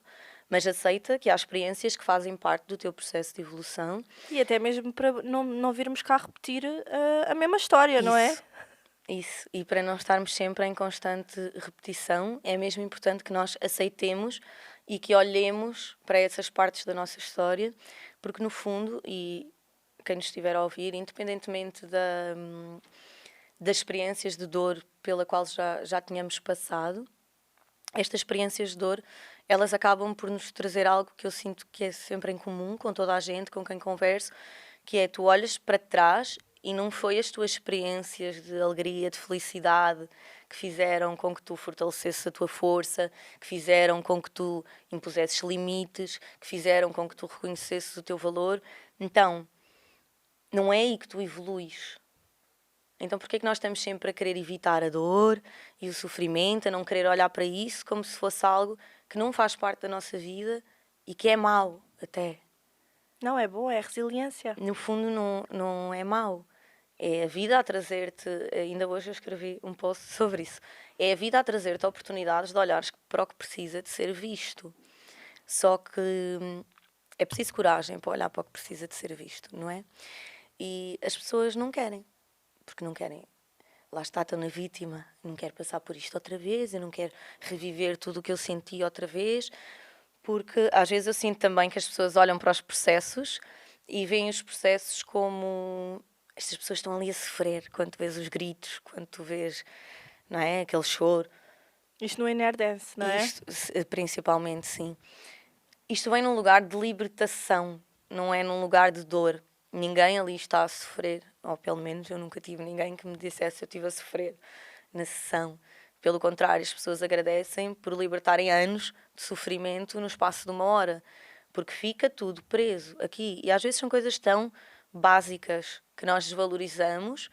mas aceita que há experiências que fazem parte do teu processo de evolução. E até mesmo para não virmos cá repetir a mesma história, não é? Isso. E para não estarmos sempre em constante repetição, é mesmo importante que nós aceitemos e que olhemos para essas partes da nossa história, porque no fundo, e quem nos estiver a ouvir, independentemente das experiências de dor pela qual já tínhamos passado, estas experiências de dor, elas acabam por nos trazer algo que eu sinto que é sempre em comum com toda a gente, com quem converso, que é tu olhas para trás e não foi as tuas experiências de alegria, de felicidade que fizeram com que tu fortalecesses a tua força, que fizeram com que tu impusesses limites, que fizeram com que tu reconhecesses o teu valor. Então, não é aí que tu evoluís. Então, porquê é que nós estamos sempre a querer evitar a dor e o sofrimento, a não querer olhar para isso como se fosse algo que não faz parte da nossa vida e que é mau até? Não é bom, é resiliência. No fundo, não é mau. É a vida a trazer-te, ainda hoje eu escrevi um post sobre isso, é a vida a trazer-te oportunidades de olhares para o que precisa de ser visto. Só que é preciso coragem para olhar para o que precisa de ser visto, não é? E as pessoas não querem, porque não querem. Lá está, estou na vítima, não quero passar por isto outra vez, eu não quero reviver tudo o que eu senti outra vez, porque às vezes eu sinto também que as pessoas olham para os processos e veem os processos como estas pessoas estão ali a sofrer, quando tu vês os gritos, quando tu vês, não é, aquele choro. Isto no Inner Dance, não é? Isto, principalmente, sim. Isto vem num lugar de libertação, não é num lugar de dor. Ninguém ali está a sofrer, ou pelo menos eu nunca tive ninguém que me dissesse eu estive a sofrer na sessão. Pelo contrário, as pessoas agradecem por libertarem anos de sofrimento no espaço de uma hora, porque fica tudo preso aqui. E às vezes são coisas tão básicas que nós desvalorizamos,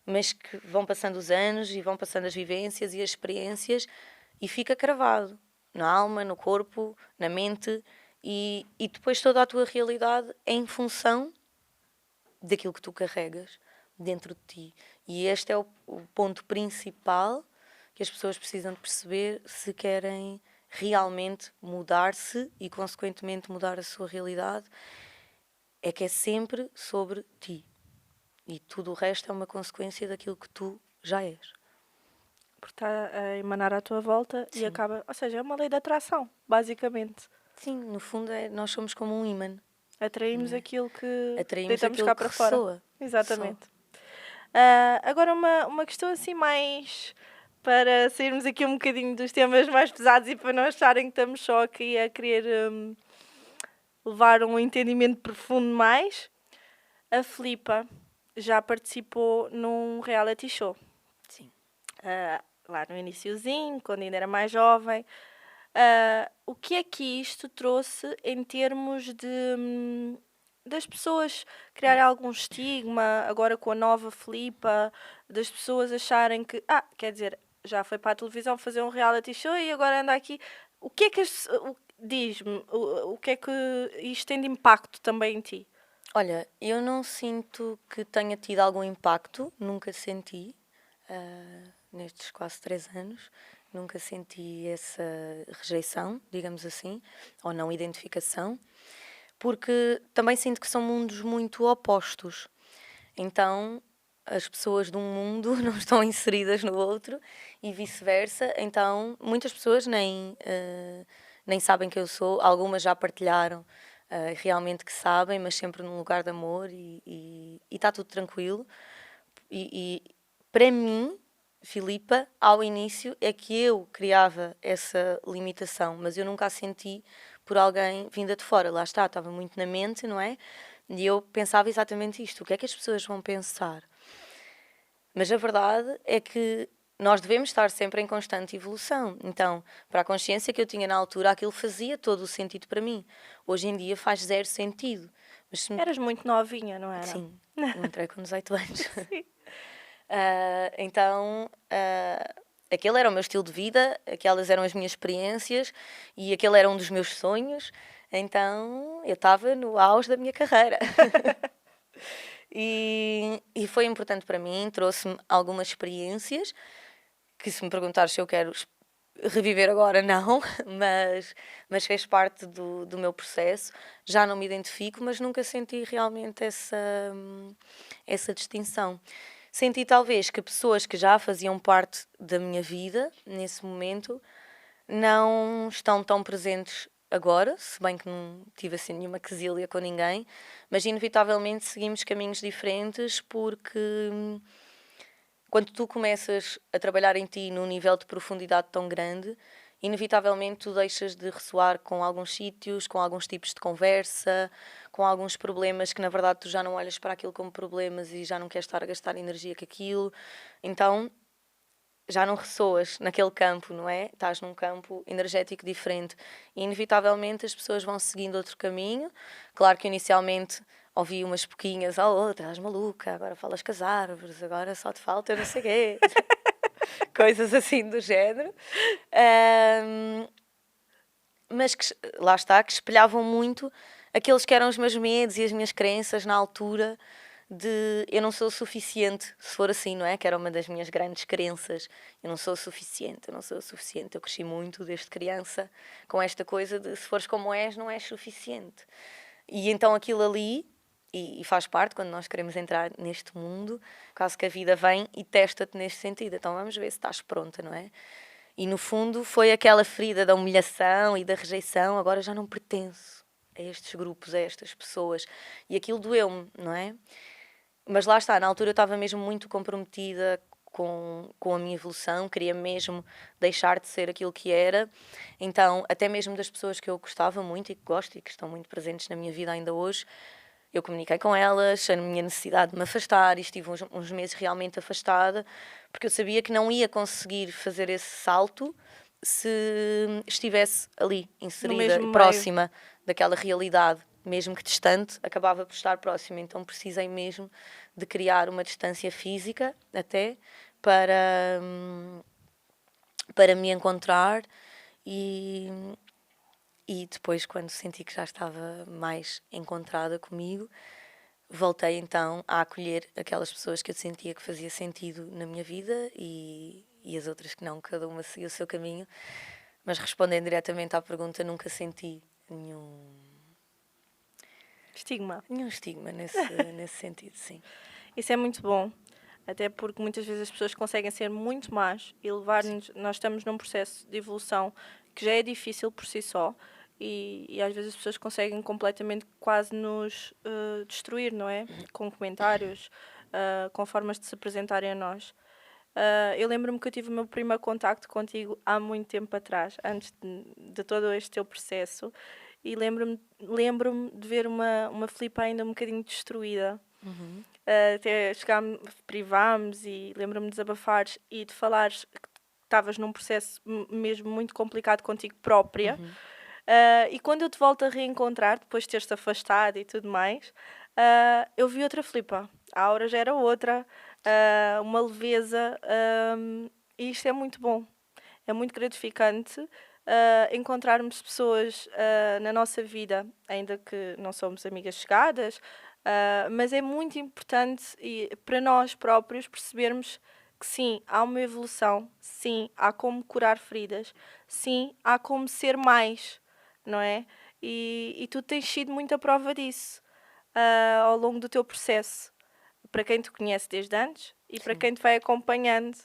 mas que vão passando os anos e vão passando as vivências e as experiências e fica cravado na alma, no corpo, na mente e depois toda a tua realidade é em função daquilo que tu carregas dentro de ti. E este é o ponto principal que as pessoas precisam de perceber se querem realmente mudar-se e, consequentemente, mudar a sua realidade, é que é sempre sobre ti. E tudo o resto é uma consequência daquilo que tu já és. Porque está a emanar à tua volta e Sim. acaba. Ou seja, é uma lei de atração, basicamente. Sim, no fundo nós somos como um ímã. Atraímos aquilo que Atraímos deitamos aquilo cá que para fora. ressoa. Exatamente. Agora uma questão assim mais para sairmos aqui um bocadinho dos temas mais pesados e para não acharem que estamos só aqui a querer levar um entendimento profundo mais. A Filipa já participou num reality show. Sim. Lá no iniciozinho, quando ainda era mais jovem. O que é que isto trouxe em termos de das pessoas criarem algum estigma agora com a nova Filipa, das pessoas acharem que, quer dizer, já foi para a televisão fazer um reality show e agora anda aqui. O que é que diz-me, o que é que isto tem de impacto também em ti? Olha, eu não sinto que tenha tido algum impacto, nunca senti, nestes quase 3 anos, nunca senti essa rejeição, digamos assim, ou não identificação, porque também sinto que são mundos muito opostos. Então, as pessoas de um mundo não estão inseridas no outro e vice-versa. Então, muitas pessoas nem sabem quem eu sou, algumas já partilharam realmente que sabem, mas sempre num lugar de amor e está tudo tranquilo. E para mim, Filipa, ao início, é que eu criava essa limitação, mas eu nunca a senti por alguém vinda de fora. Lá está, estava muito na mente, não é? E eu pensava exatamente isto: o que é que as pessoas vão pensar? Mas a verdade é que nós devemos estar sempre em constante evolução. Então, para a consciência que eu tinha na altura, aquilo fazia todo o sentido para mim. Hoje em dia faz zero sentido. Mas Eras muito novinha, não era? sim, eu entrei com 18 anos. Sim. Então, aquele era o meu estilo de vida, aquelas eram as minhas experiências e aquele era um dos meus sonhos. Então, eu estava no auge da minha carreira. E foi importante para mim, trouxe-me algumas experiências que, se me perguntares se eu quero reviver agora, não, mas fez parte do meu processo. Já não me identifico, mas nunca senti realmente essa distinção. Senti talvez que pessoas que já faziam parte da minha vida nesse momento não estão tão presentes agora, se bem que não tive assim nenhuma quesilha com ninguém, mas inevitavelmente seguimos caminhos diferentes porque quando tu começas a trabalhar em ti num nível de profundidade tão grande, inevitavelmente tu deixas de ressoar com alguns sítios, com alguns tipos de conversa, com alguns problemas que na verdade tu já não olhas para aquilo como problemas e já não queres estar a gastar energia com aquilo. Então já não ressoas naquele campo, não é? Estás num campo energético diferente. E inevitavelmente as pessoas vão seguindo outro caminho. Claro que inicialmente ouvi umas pouquinhas, estás maluca, agora falas com as árvores, agora só te falta não sei quê. Coisas assim do género. Mas que, lá está, que espelhavam muito aqueles que eram os meus medos e as minhas crenças na altura de eu não sou suficiente, se for assim, não é? Que era uma das minhas grandes crenças. Eu não sou suficiente, eu não sou suficiente. Eu cresci muito desde criança com esta coisa de se fores como és, não és suficiente. E então aquilo ali, e faz parte quando nós queremos entrar neste mundo, caso que a vida vem e testa-te neste sentido. Então vamos ver se estás pronta, não é? E no fundo foi aquela ferida da humilhação e da rejeição, agora já não pertenço a estes grupos, a estas pessoas. E aquilo doeu-me, não é? Mas lá está, na altura eu estava mesmo muito comprometida com a minha evolução, queria mesmo deixar de ser aquilo que era. Então, até mesmo das pessoas que eu gostava muito e que gosto e que estão muito presentes na minha vida ainda hoje, eu comuniquei com elas a minha necessidade de me afastar e estive uns meses realmente afastada, porque eu sabia que não ia conseguir fazer esse salto se estivesse ali, No inserida mesmo e meio. próxima daquela realidade. Mesmo que distante, acabava por estar próxima. Então precisei mesmo de criar uma distância física até para, para me encontrar e, e depois, quando senti que já estava mais encontrada comigo, voltei então a acolher aquelas pessoas que eu sentia que fazia sentido na minha vida e as outras que não, cada uma seguiu o seu caminho. Mas respondendo diretamente à pergunta, nunca senti Estigma. nenhum estigma nesse sentido, sim. Isso é muito bom. Até porque muitas vezes as pessoas conseguem ser muito más e Sim. levar-nos. Nós estamos num processo de evolução que já é difícil por si só e às vezes as pessoas conseguem completamente quase nos destruir, não é? Com comentários, com formas de se apresentarem a nós. Eu lembro-me que eu tive o meu primeiro contacto contigo há muito tempo atrás, antes de todo este teu processo, e lembro-me de ver uma Filipa ainda um bocadinho destruída. Até chegámos, privámos e lembro-me de desabafares e de falares que estavas num processo mesmo muito complicado contigo própria. E quando eu te volto a reencontrar, depois de teres-te afastado e tudo mais, eu vi outra Filipa. A aura já era outra, uma leveza, e isto é muito bom. É muito gratificante encontrarmos pessoas na nossa vida, ainda que não somos amigas chegadas, mas é muito importante para nós próprios percebermos que sim, há uma evolução, sim, há como curar feridas, sim, há como ser mais, não é? E tu tens sido muita prova disso ao longo do teu processo, para quem te conhece desde antes e para Sim. quem te vai acompanhando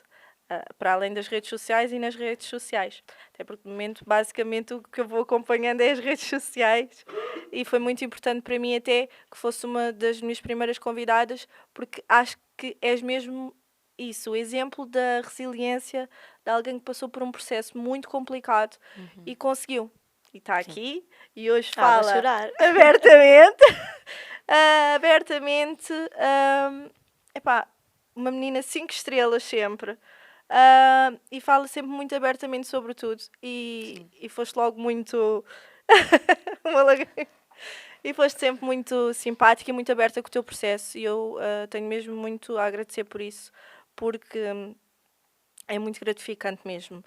para além das redes sociais e nas redes sociais. Até porque, no momento, basicamente, o que eu vou acompanhando é as redes sociais e foi muito importante para mim até que fosse uma das minhas primeiras convidadas, porque acho que és mesmo isso, o exemplo da resiliência de alguém que passou por um processo muito complicado e conseguiu. E está Sim. aqui e hoje Vou fala chorar. abertamente, abertamente, epá, uma menina 5 estrelas sempre. E fala sempre muito abertamente sobre tudo. E foste logo muito. uma lágrima. E foste sempre muito simpática e muito aberta com o teu processo. E eu tenho mesmo muito a agradecer por isso, porque é muito gratificante mesmo.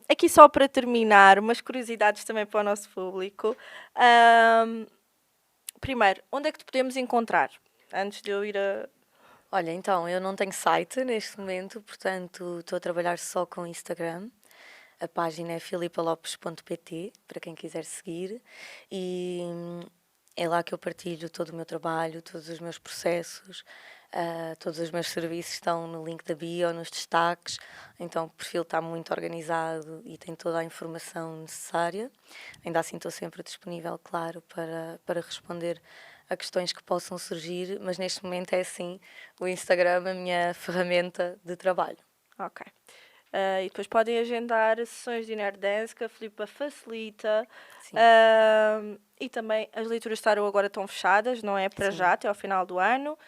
Aqui só para terminar, umas curiosidades também para o nosso público. Primeiro, onde é que te podemos encontrar? Antes de eu ir a. Olha, então, eu não tenho site neste momento, portanto, estou a trabalhar só com Instagram. A página é filipalopes.pt, para quem quiser seguir. E é lá que eu partilho todo o meu trabalho, todos os meus processos, todos os meus serviços estão no link da bio, nos destaques. Então, o perfil está muito organizado e tem toda a informação necessária. Ainda assim, estou sempre disponível, claro, para responder a questões que possam surgir, mas neste momento é assim o Instagram a minha ferramenta de trabalho. Ok. E depois podem agendar sessões de Inner Dance que a Filipa facilita. Sim. E também as leituras de tarot agora estão fechadas, não é? Para Sim. já, até ao final do ano.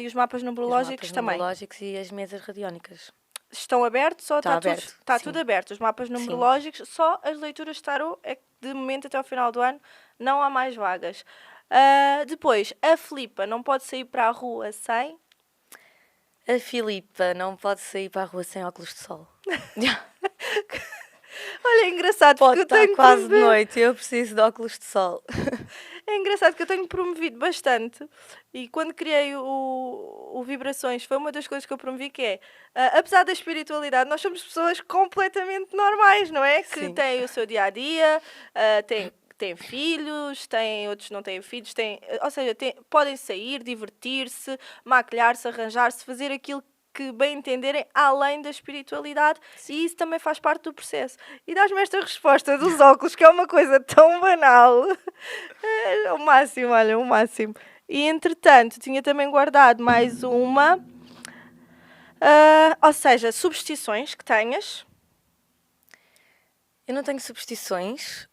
E os mapas Os numerológicos mapas também. numerológicos e as mesas radiónicas. Estão abertos ou Está está tudo, aberto, está sim. tudo aberto? Os mapas Sim. numerológicos, só as leituras de tarot é que de momento até ao final do ano não há mais vagas. Depois, a Filipa não pode sair para a rua sem. A Filipa não pode sair para a rua sem óculos de sol. Olha, é engraçado Pode porque eu estar tenho quase de promovido. noite e eu preciso de óculos de sol. É engraçado que eu tenho promovido bastante e quando criei o Vibrações foi uma das coisas que eu promovi que é, apesar da espiritualidade, nós somos pessoas completamente normais, não é? Que Sim. têm o seu dia-a-dia, têm filhos, outros não têm filhos, ou seja, podem sair, divertir-se, maquilhar-se, arranjar-se, fazer aquilo que bem entenderem além da espiritualidade. Sim. E isso também faz parte do processo. E dás-me esta resposta dos óculos, que é uma coisa tão banal. É o máximo, olha, o máximo. E entretanto, tinha também guardado mais uma. Ou seja, substituições que tenhas. Eu não tenho superstições.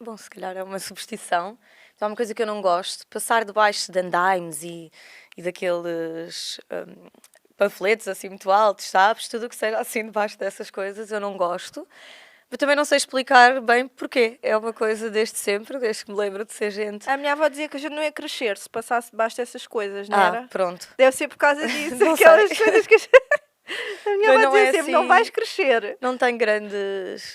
Bom, se calhar é uma superstição. É uma coisa que eu não gosto. Passar debaixo de andaimes e daqueles panfletos assim muito altos, sabes? Tudo o que seja assim debaixo dessas coisas eu não gosto. Mas também não sei explicar bem porquê. É uma coisa desde sempre, desde que me lembro de ser gente. A minha avó dizia que a gente não ia crescer se passasse debaixo dessas coisas, não era? Pronto. Deve ser por causa disso. Não Aquelas sei. coisas que a minha Mas avó não dizia é sempre, não assim- vais crescer.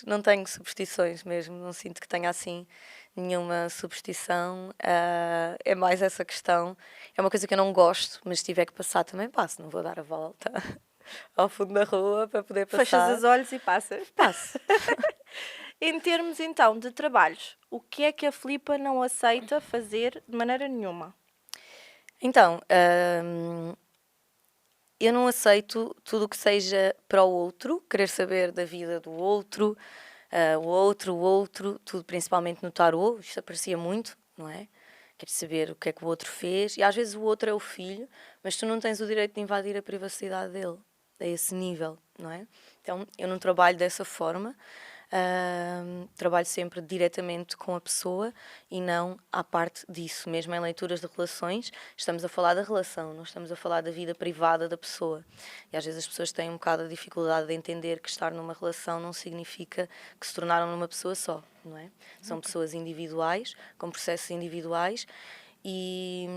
Não tenho superstições mesmo, não sinto que tenha assim nenhuma superstição. É mais essa questão. É uma coisa que eu não gosto, mas se tiver que passar também passo, não vou dar a volta ao fundo da rua para poder passar. Fechas os olhos e passas. Passo. Em termos então de trabalhos, o que é que a Filipa não aceita fazer de maneira nenhuma? Então, eu não aceito tudo o que seja para o outro, querer saber da vida do outro, o outro, tudo principalmente no tarô, isto aparecia muito, não é? Queres saber o que é que o outro fez, e às vezes o outro é o filho, mas tu não tens o direito de invadir a privacidade dele, a esse nível, não é? Então eu não trabalho dessa forma, trabalho sempre diretamente com a pessoa e não à parte disso. Mesmo em leituras de relações, estamos a falar da relação, não estamos a falar da vida privada da pessoa. E às vezes as pessoas têm um bocado de dificuldade de entender que estar numa relação não significa que se tornaram numa pessoa só, não é? São pessoas individuais, com processos individuais, e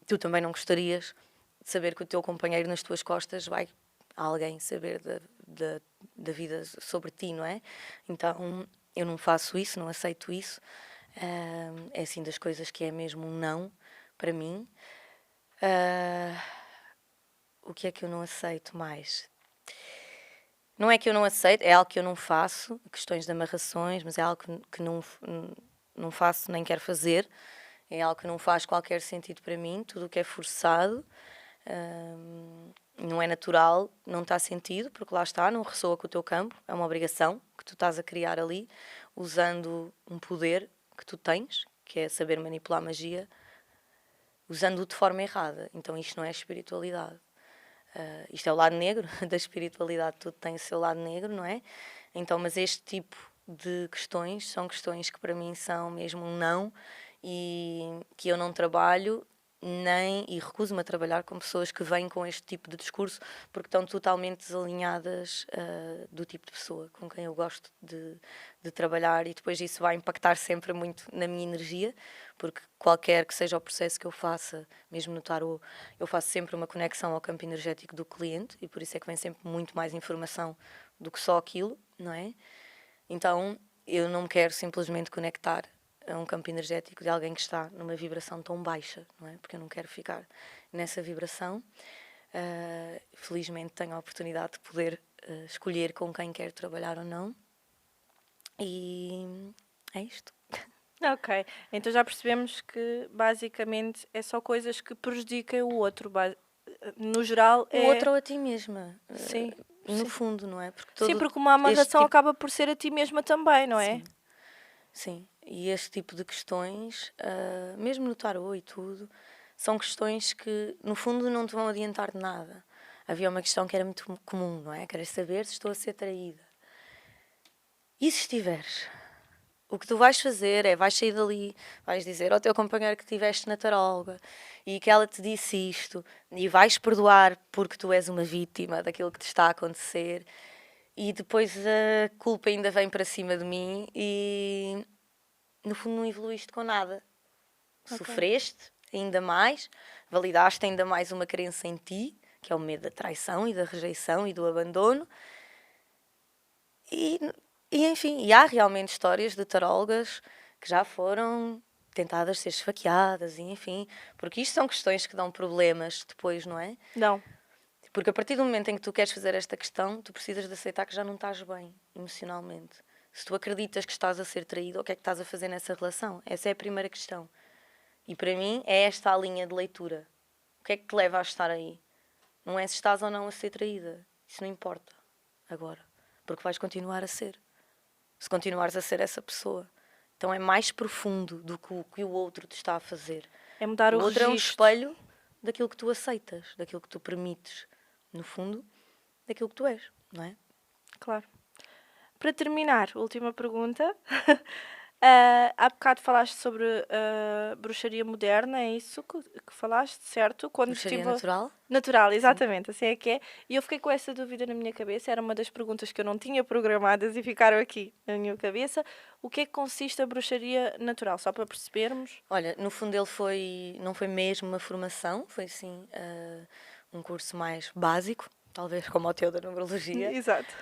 tu também não gostarias de saber que o teu companheiro nas tuas costas vai alguém saber da vida sobre ti, não é? Então eu não faço isso, não aceito isso. É assim das coisas que é mesmo um não para mim. O que é que eu não aceito mais? Não é que eu não aceito, é algo que eu não faço, questões de amarrações, mas é algo que não faço nem quero fazer. É algo que não faz qualquer sentido para mim, tudo o que é forçado. Não é natural, não está sentido, porque lá está, não ressoa com o teu campo, é uma obrigação que tu estás a criar ali, usando um poder que tu tens, que é saber manipular magia, usando-o de forma errada. Então isto não é espiritualidade. Isto é o lado negro da espiritualidade, tudo tem o seu lado negro, não é? Então, mas este tipo de questões são questões que para mim são mesmo um não, e que eu não trabalho nem e recuso-me a trabalhar com pessoas que vêm com este tipo de discurso, porque estão totalmente desalinhadas do tipo de pessoa com quem eu gosto de trabalhar, e depois isso vai impactar sempre muito na minha energia, porque qualquer que seja o processo que eu faça, mesmo no tarot, eu faço sempre uma conexão ao campo energético do cliente, e por isso é que vem sempre muito mais informação do que só aquilo, não é? Então eu não me quero simplesmente conectar a um campo energético de alguém que está numa vibração tão baixa, não é? Porque eu não quero ficar nessa vibração. Felizmente tenho a oportunidade de poder escolher com quem quero trabalhar ou não. E é isto. Ok, então já percebemos que basicamente é só coisas que prejudicam o outro. No geral O é. outro ou a ti mesma, Sim, no sim. fundo, não é? Porque Sim, todo porque uma este amarração tipo... acaba por ser a ti mesma também, não é? Sim, sim. E este tipo de questões, mesmo no tarot e tudo, são questões que, no fundo, não te vão adiantar de nada. Havia uma questão que era muito comum, não é? Queres saber se estou a ser traída. E se estiveres? O que tu vais fazer é, vais sair dali, vais dizer ao teu companheiro que estiveste na taróloga e que ela te disse isto, e vais perdoar porque tu és uma vítima daquilo que te está a acontecer, e depois a culpa ainda vem para cima de mim e, no fundo, não evoluíste com nada. Ok. Sofreste ainda mais, validaste ainda mais uma crença em ti, que é o medo da traição e da rejeição e do abandono. E, e enfim, e há realmente histórias de tarólogas que já foram tentadas ser esfaqueadas, e enfim, porque isto são questões que dão problemas depois, não é? Não. Porque a partir do momento em que tu queres fazer esta questão, tu precisas de aceitar que já não estás bem emocionalmente. Se tu acreditas que estás a ser traído, o que é que estás a fazer nessa relação? Essa é a primeira questão. E para mim é esta a linha de leitura. O que é que te leva a estar aí? Não é se estás ou não a ser traída. Isso não importa agora. Porque vais continuar a ser. Se continuares a ser essa pessoa. Então é mais profundo do que o outro te está a fazer. É mudar O o outro é um registro. espelho daquilo que tu aceitas, daquilo que tu permites. No fundo, daquilo que tu és, não é? Claro. Para terminar, última pergunta. Há bocado falaste sobre bruxaria moderna, é isso que falaste, certo? Quando Bruxaria estive. natural? Natural, Sim. exatamente, assim é que é. E eu fiquei com essa dúvida na minha cabeça, era uma das perguntas que eu não tinha programadas e ficaram aqui na minha cabeça. O que é que consiste a bruxaria natural? Só para percebermos. Olha, no fundo não foi mesmo uma formação, foi sim um curso mais básico, talvez como o teu da numerologia, Exato.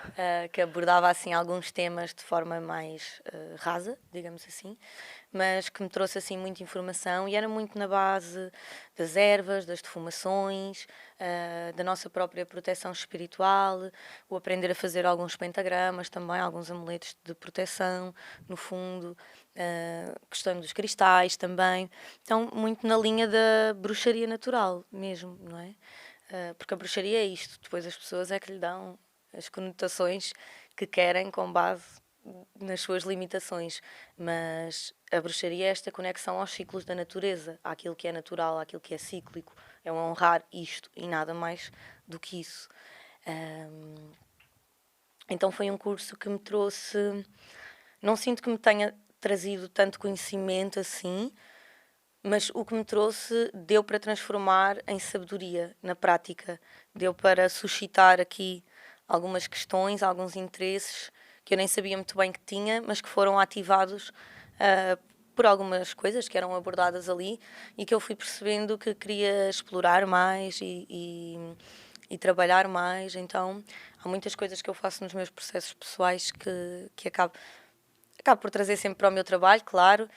que abordava assim alguns temas de forma mais rasa, digamos assim, mas que me trouxe assim muita informação, e era muito na base das ervas, das defumações, da nossa própria proteção espiritual, o aprender a fazer alguns pentagramas também, alguns amuletos de proteção, no fundo, questão dos cristais também. Então, muito na linha da bruxaria natural mesmo, não é? Porque a bruxaria é isto, depois as pessoas é que lhe dão as conotações que querem com base nas suas limitações, mas a bruxaria é esta conexão aos ciclos da natureza, àquilo que é natural, àquilo que é cíclico, é um honrar isto e nada mais do que isso. Então foi um curso que me trouxe, não sinto que me tenha trazido tanto conhecimento assim, mas o que me trouxe deu para transformar em sabedoria na prática, deu para suscitar aqui algumas questões, alguns interesses que eu nem sabia muito bem que tinha, mas que foram ativados por algumas coisas que eram abordadas ali e que eu fui percebendo que queria explorar mais e trabalhar mais. Então há muitas coisas que eu faço nos meus processos pessoais que acabo por trazer sempre para o meu trabalho, claro,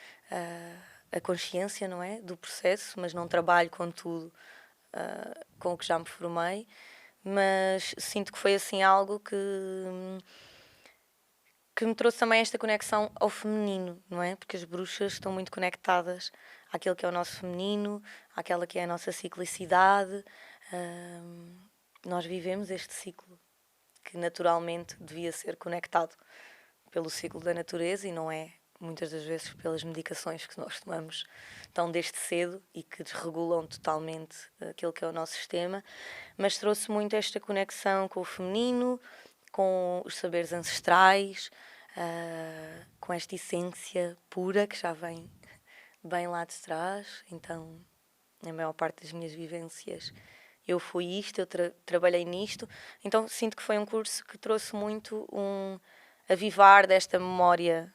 a consciência, não é, do processo, mas não trabalho com tudo com o que já me formei, mas sinto que foi assim algo que me trouxe também esta conexão ao feminino, não é? Porque as bruxas estão muito conectadas àquilo que é o nosso feminino, àquela que é a nossa ciclicidade. Nós vivemos este ciclo que naturalmente devia ser conectado pelo ciclo da natureza e não é muitas das vezes pelas medicações que nós tomamos tão desde cedo e que desregulam totalmente aquilo que é o nosso sistema, mas trouxe muito esta conexão com o feminino, com os saberes ancestrais, com esta essência pura que já vem bem lá de trás. Então, a maior parte das minhas vivências eu fui isto, eu trabalhei nisto. Então, sinto que foi um curso que trouxe muito um avivar desta memória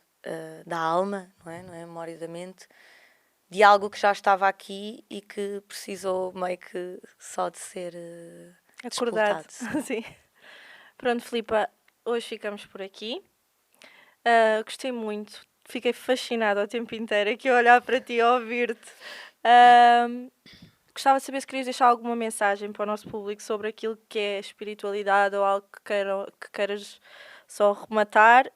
da alma, não é? Não é? A memória da mente, de algo que já estava aqui e que precisou meio que só de ser Acordado. disputado. Sim. Pronto, Filipa, hoje ficamos por aqui. Gostei muito. Fiquei fascinada o tempo inteiro aqui a olhar para ti, a ouvir-te. Gostava de saber se querias deixar alguma mensagem para o nosso público sobre aquilo que é espiritualidade ou algo que queiras só rematar.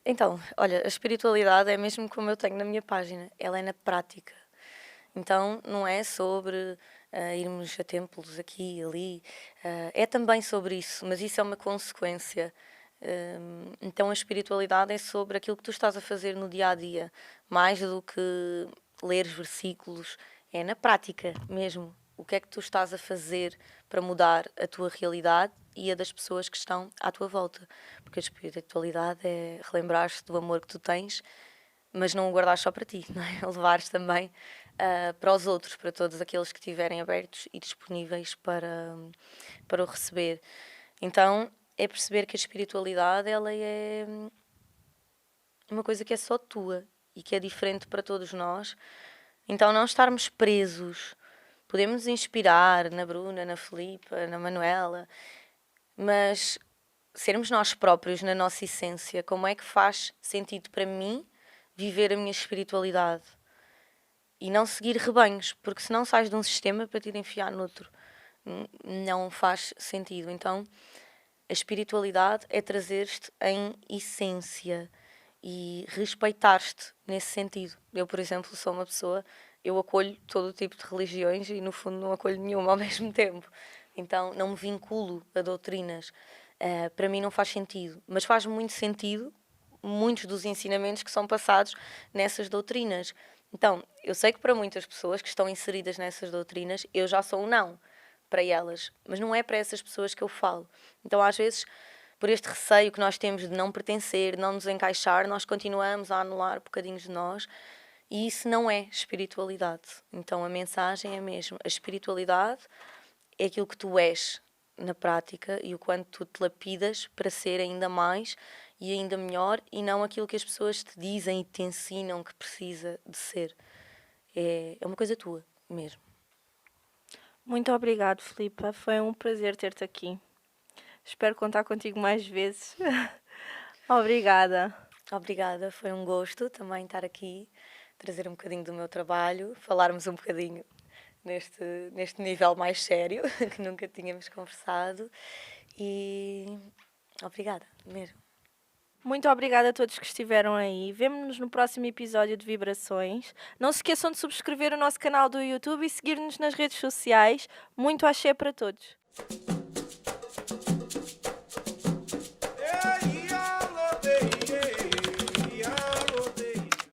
Então, olha, a espiritualidade é mesmo como eu tenho na minha página, ela é na prática. Então, não é sobre irmos a templos aqui e ali, é também sobre isso, mas isso é uma consequência. Então, a espiritualidade é sobre aquilo que tu estás a fazer no dia a dia, mais do que ler versículos, é na prática mesmo. O que é que tu estás a fazer para mudar a tua realidade e a das pessoas que estão à tua volta? Porque a espiritualidade é relembrar-te do amor que tu tens, mas não o guardares só para ti, não é? Levares também para os outros, para todos aqueles que estiverem abertos e disponíveis para o receber. Então, é perceber que a espiritualidade ela é uma coisa que é só tua e que é diferente para todos nós. Então, não estarmos presos. Podemos nos inspirar na Bruna, na Filipa, na Manuela, mas sermos nós próprios na nossa essência, como é que faz sentido para mim viver a minha espiritualidade? E não seguir rebanhos, porque senão sais de um sistema para te enfiar noutro. Não faz sentido. Então, a espiritualidade é trazer-te em essência e respeitar-te nesse sentido. Eu, por exemplo, sou uma pessoa, eu acolho todo o tipo de religiões e, no fundo, não acolho nenhuma ao mesmo tempo. Então, não me vinculo a doutrinas. Para mim não faz sentido. Mas faz muito sentido muitos dos ensinamentos que são passados nessas doutrinas. Então, eu sei que para muitas pessoas que estão inseridas nessas doutrinas, eu já sou um não para elas, mas não é para essas pessoas que eu falo. Então, às vezes, por este receio que nós temos de não pertencer, de não nos encaixar, nós continuamos a anular bocadinhos de nós e isso não é espiritualidade. Então, a mensagem é mesmo, a espiritualidade é aquilo que tu és na prática e o quanto tu te lapidas para ser ainda mais e ainda melhor e não aquilo que as pessoas te dizem e te ensinam que precisa de ser. É uma coisa tua mesmo. Muito obrigado, Filipa. Foi um prazer ter-te aqui. Espero contar contigo mais vezes. Obrigada. Obrigada, foi um gosto também estar aqui, trazer um bocadinho do meu trabalho, falarmos um bocadinho neste nível mais sério, que nunca tínhamos conversado. E obrigada mesmo. Muito obrigada a todos que estiveram aí. Vemo-nos no próximo episódio de Vibrações. Não se esqueçam de subscrever o nosso canal do YouTube e seguir-nos nas redes sociais. Muito axé para todos.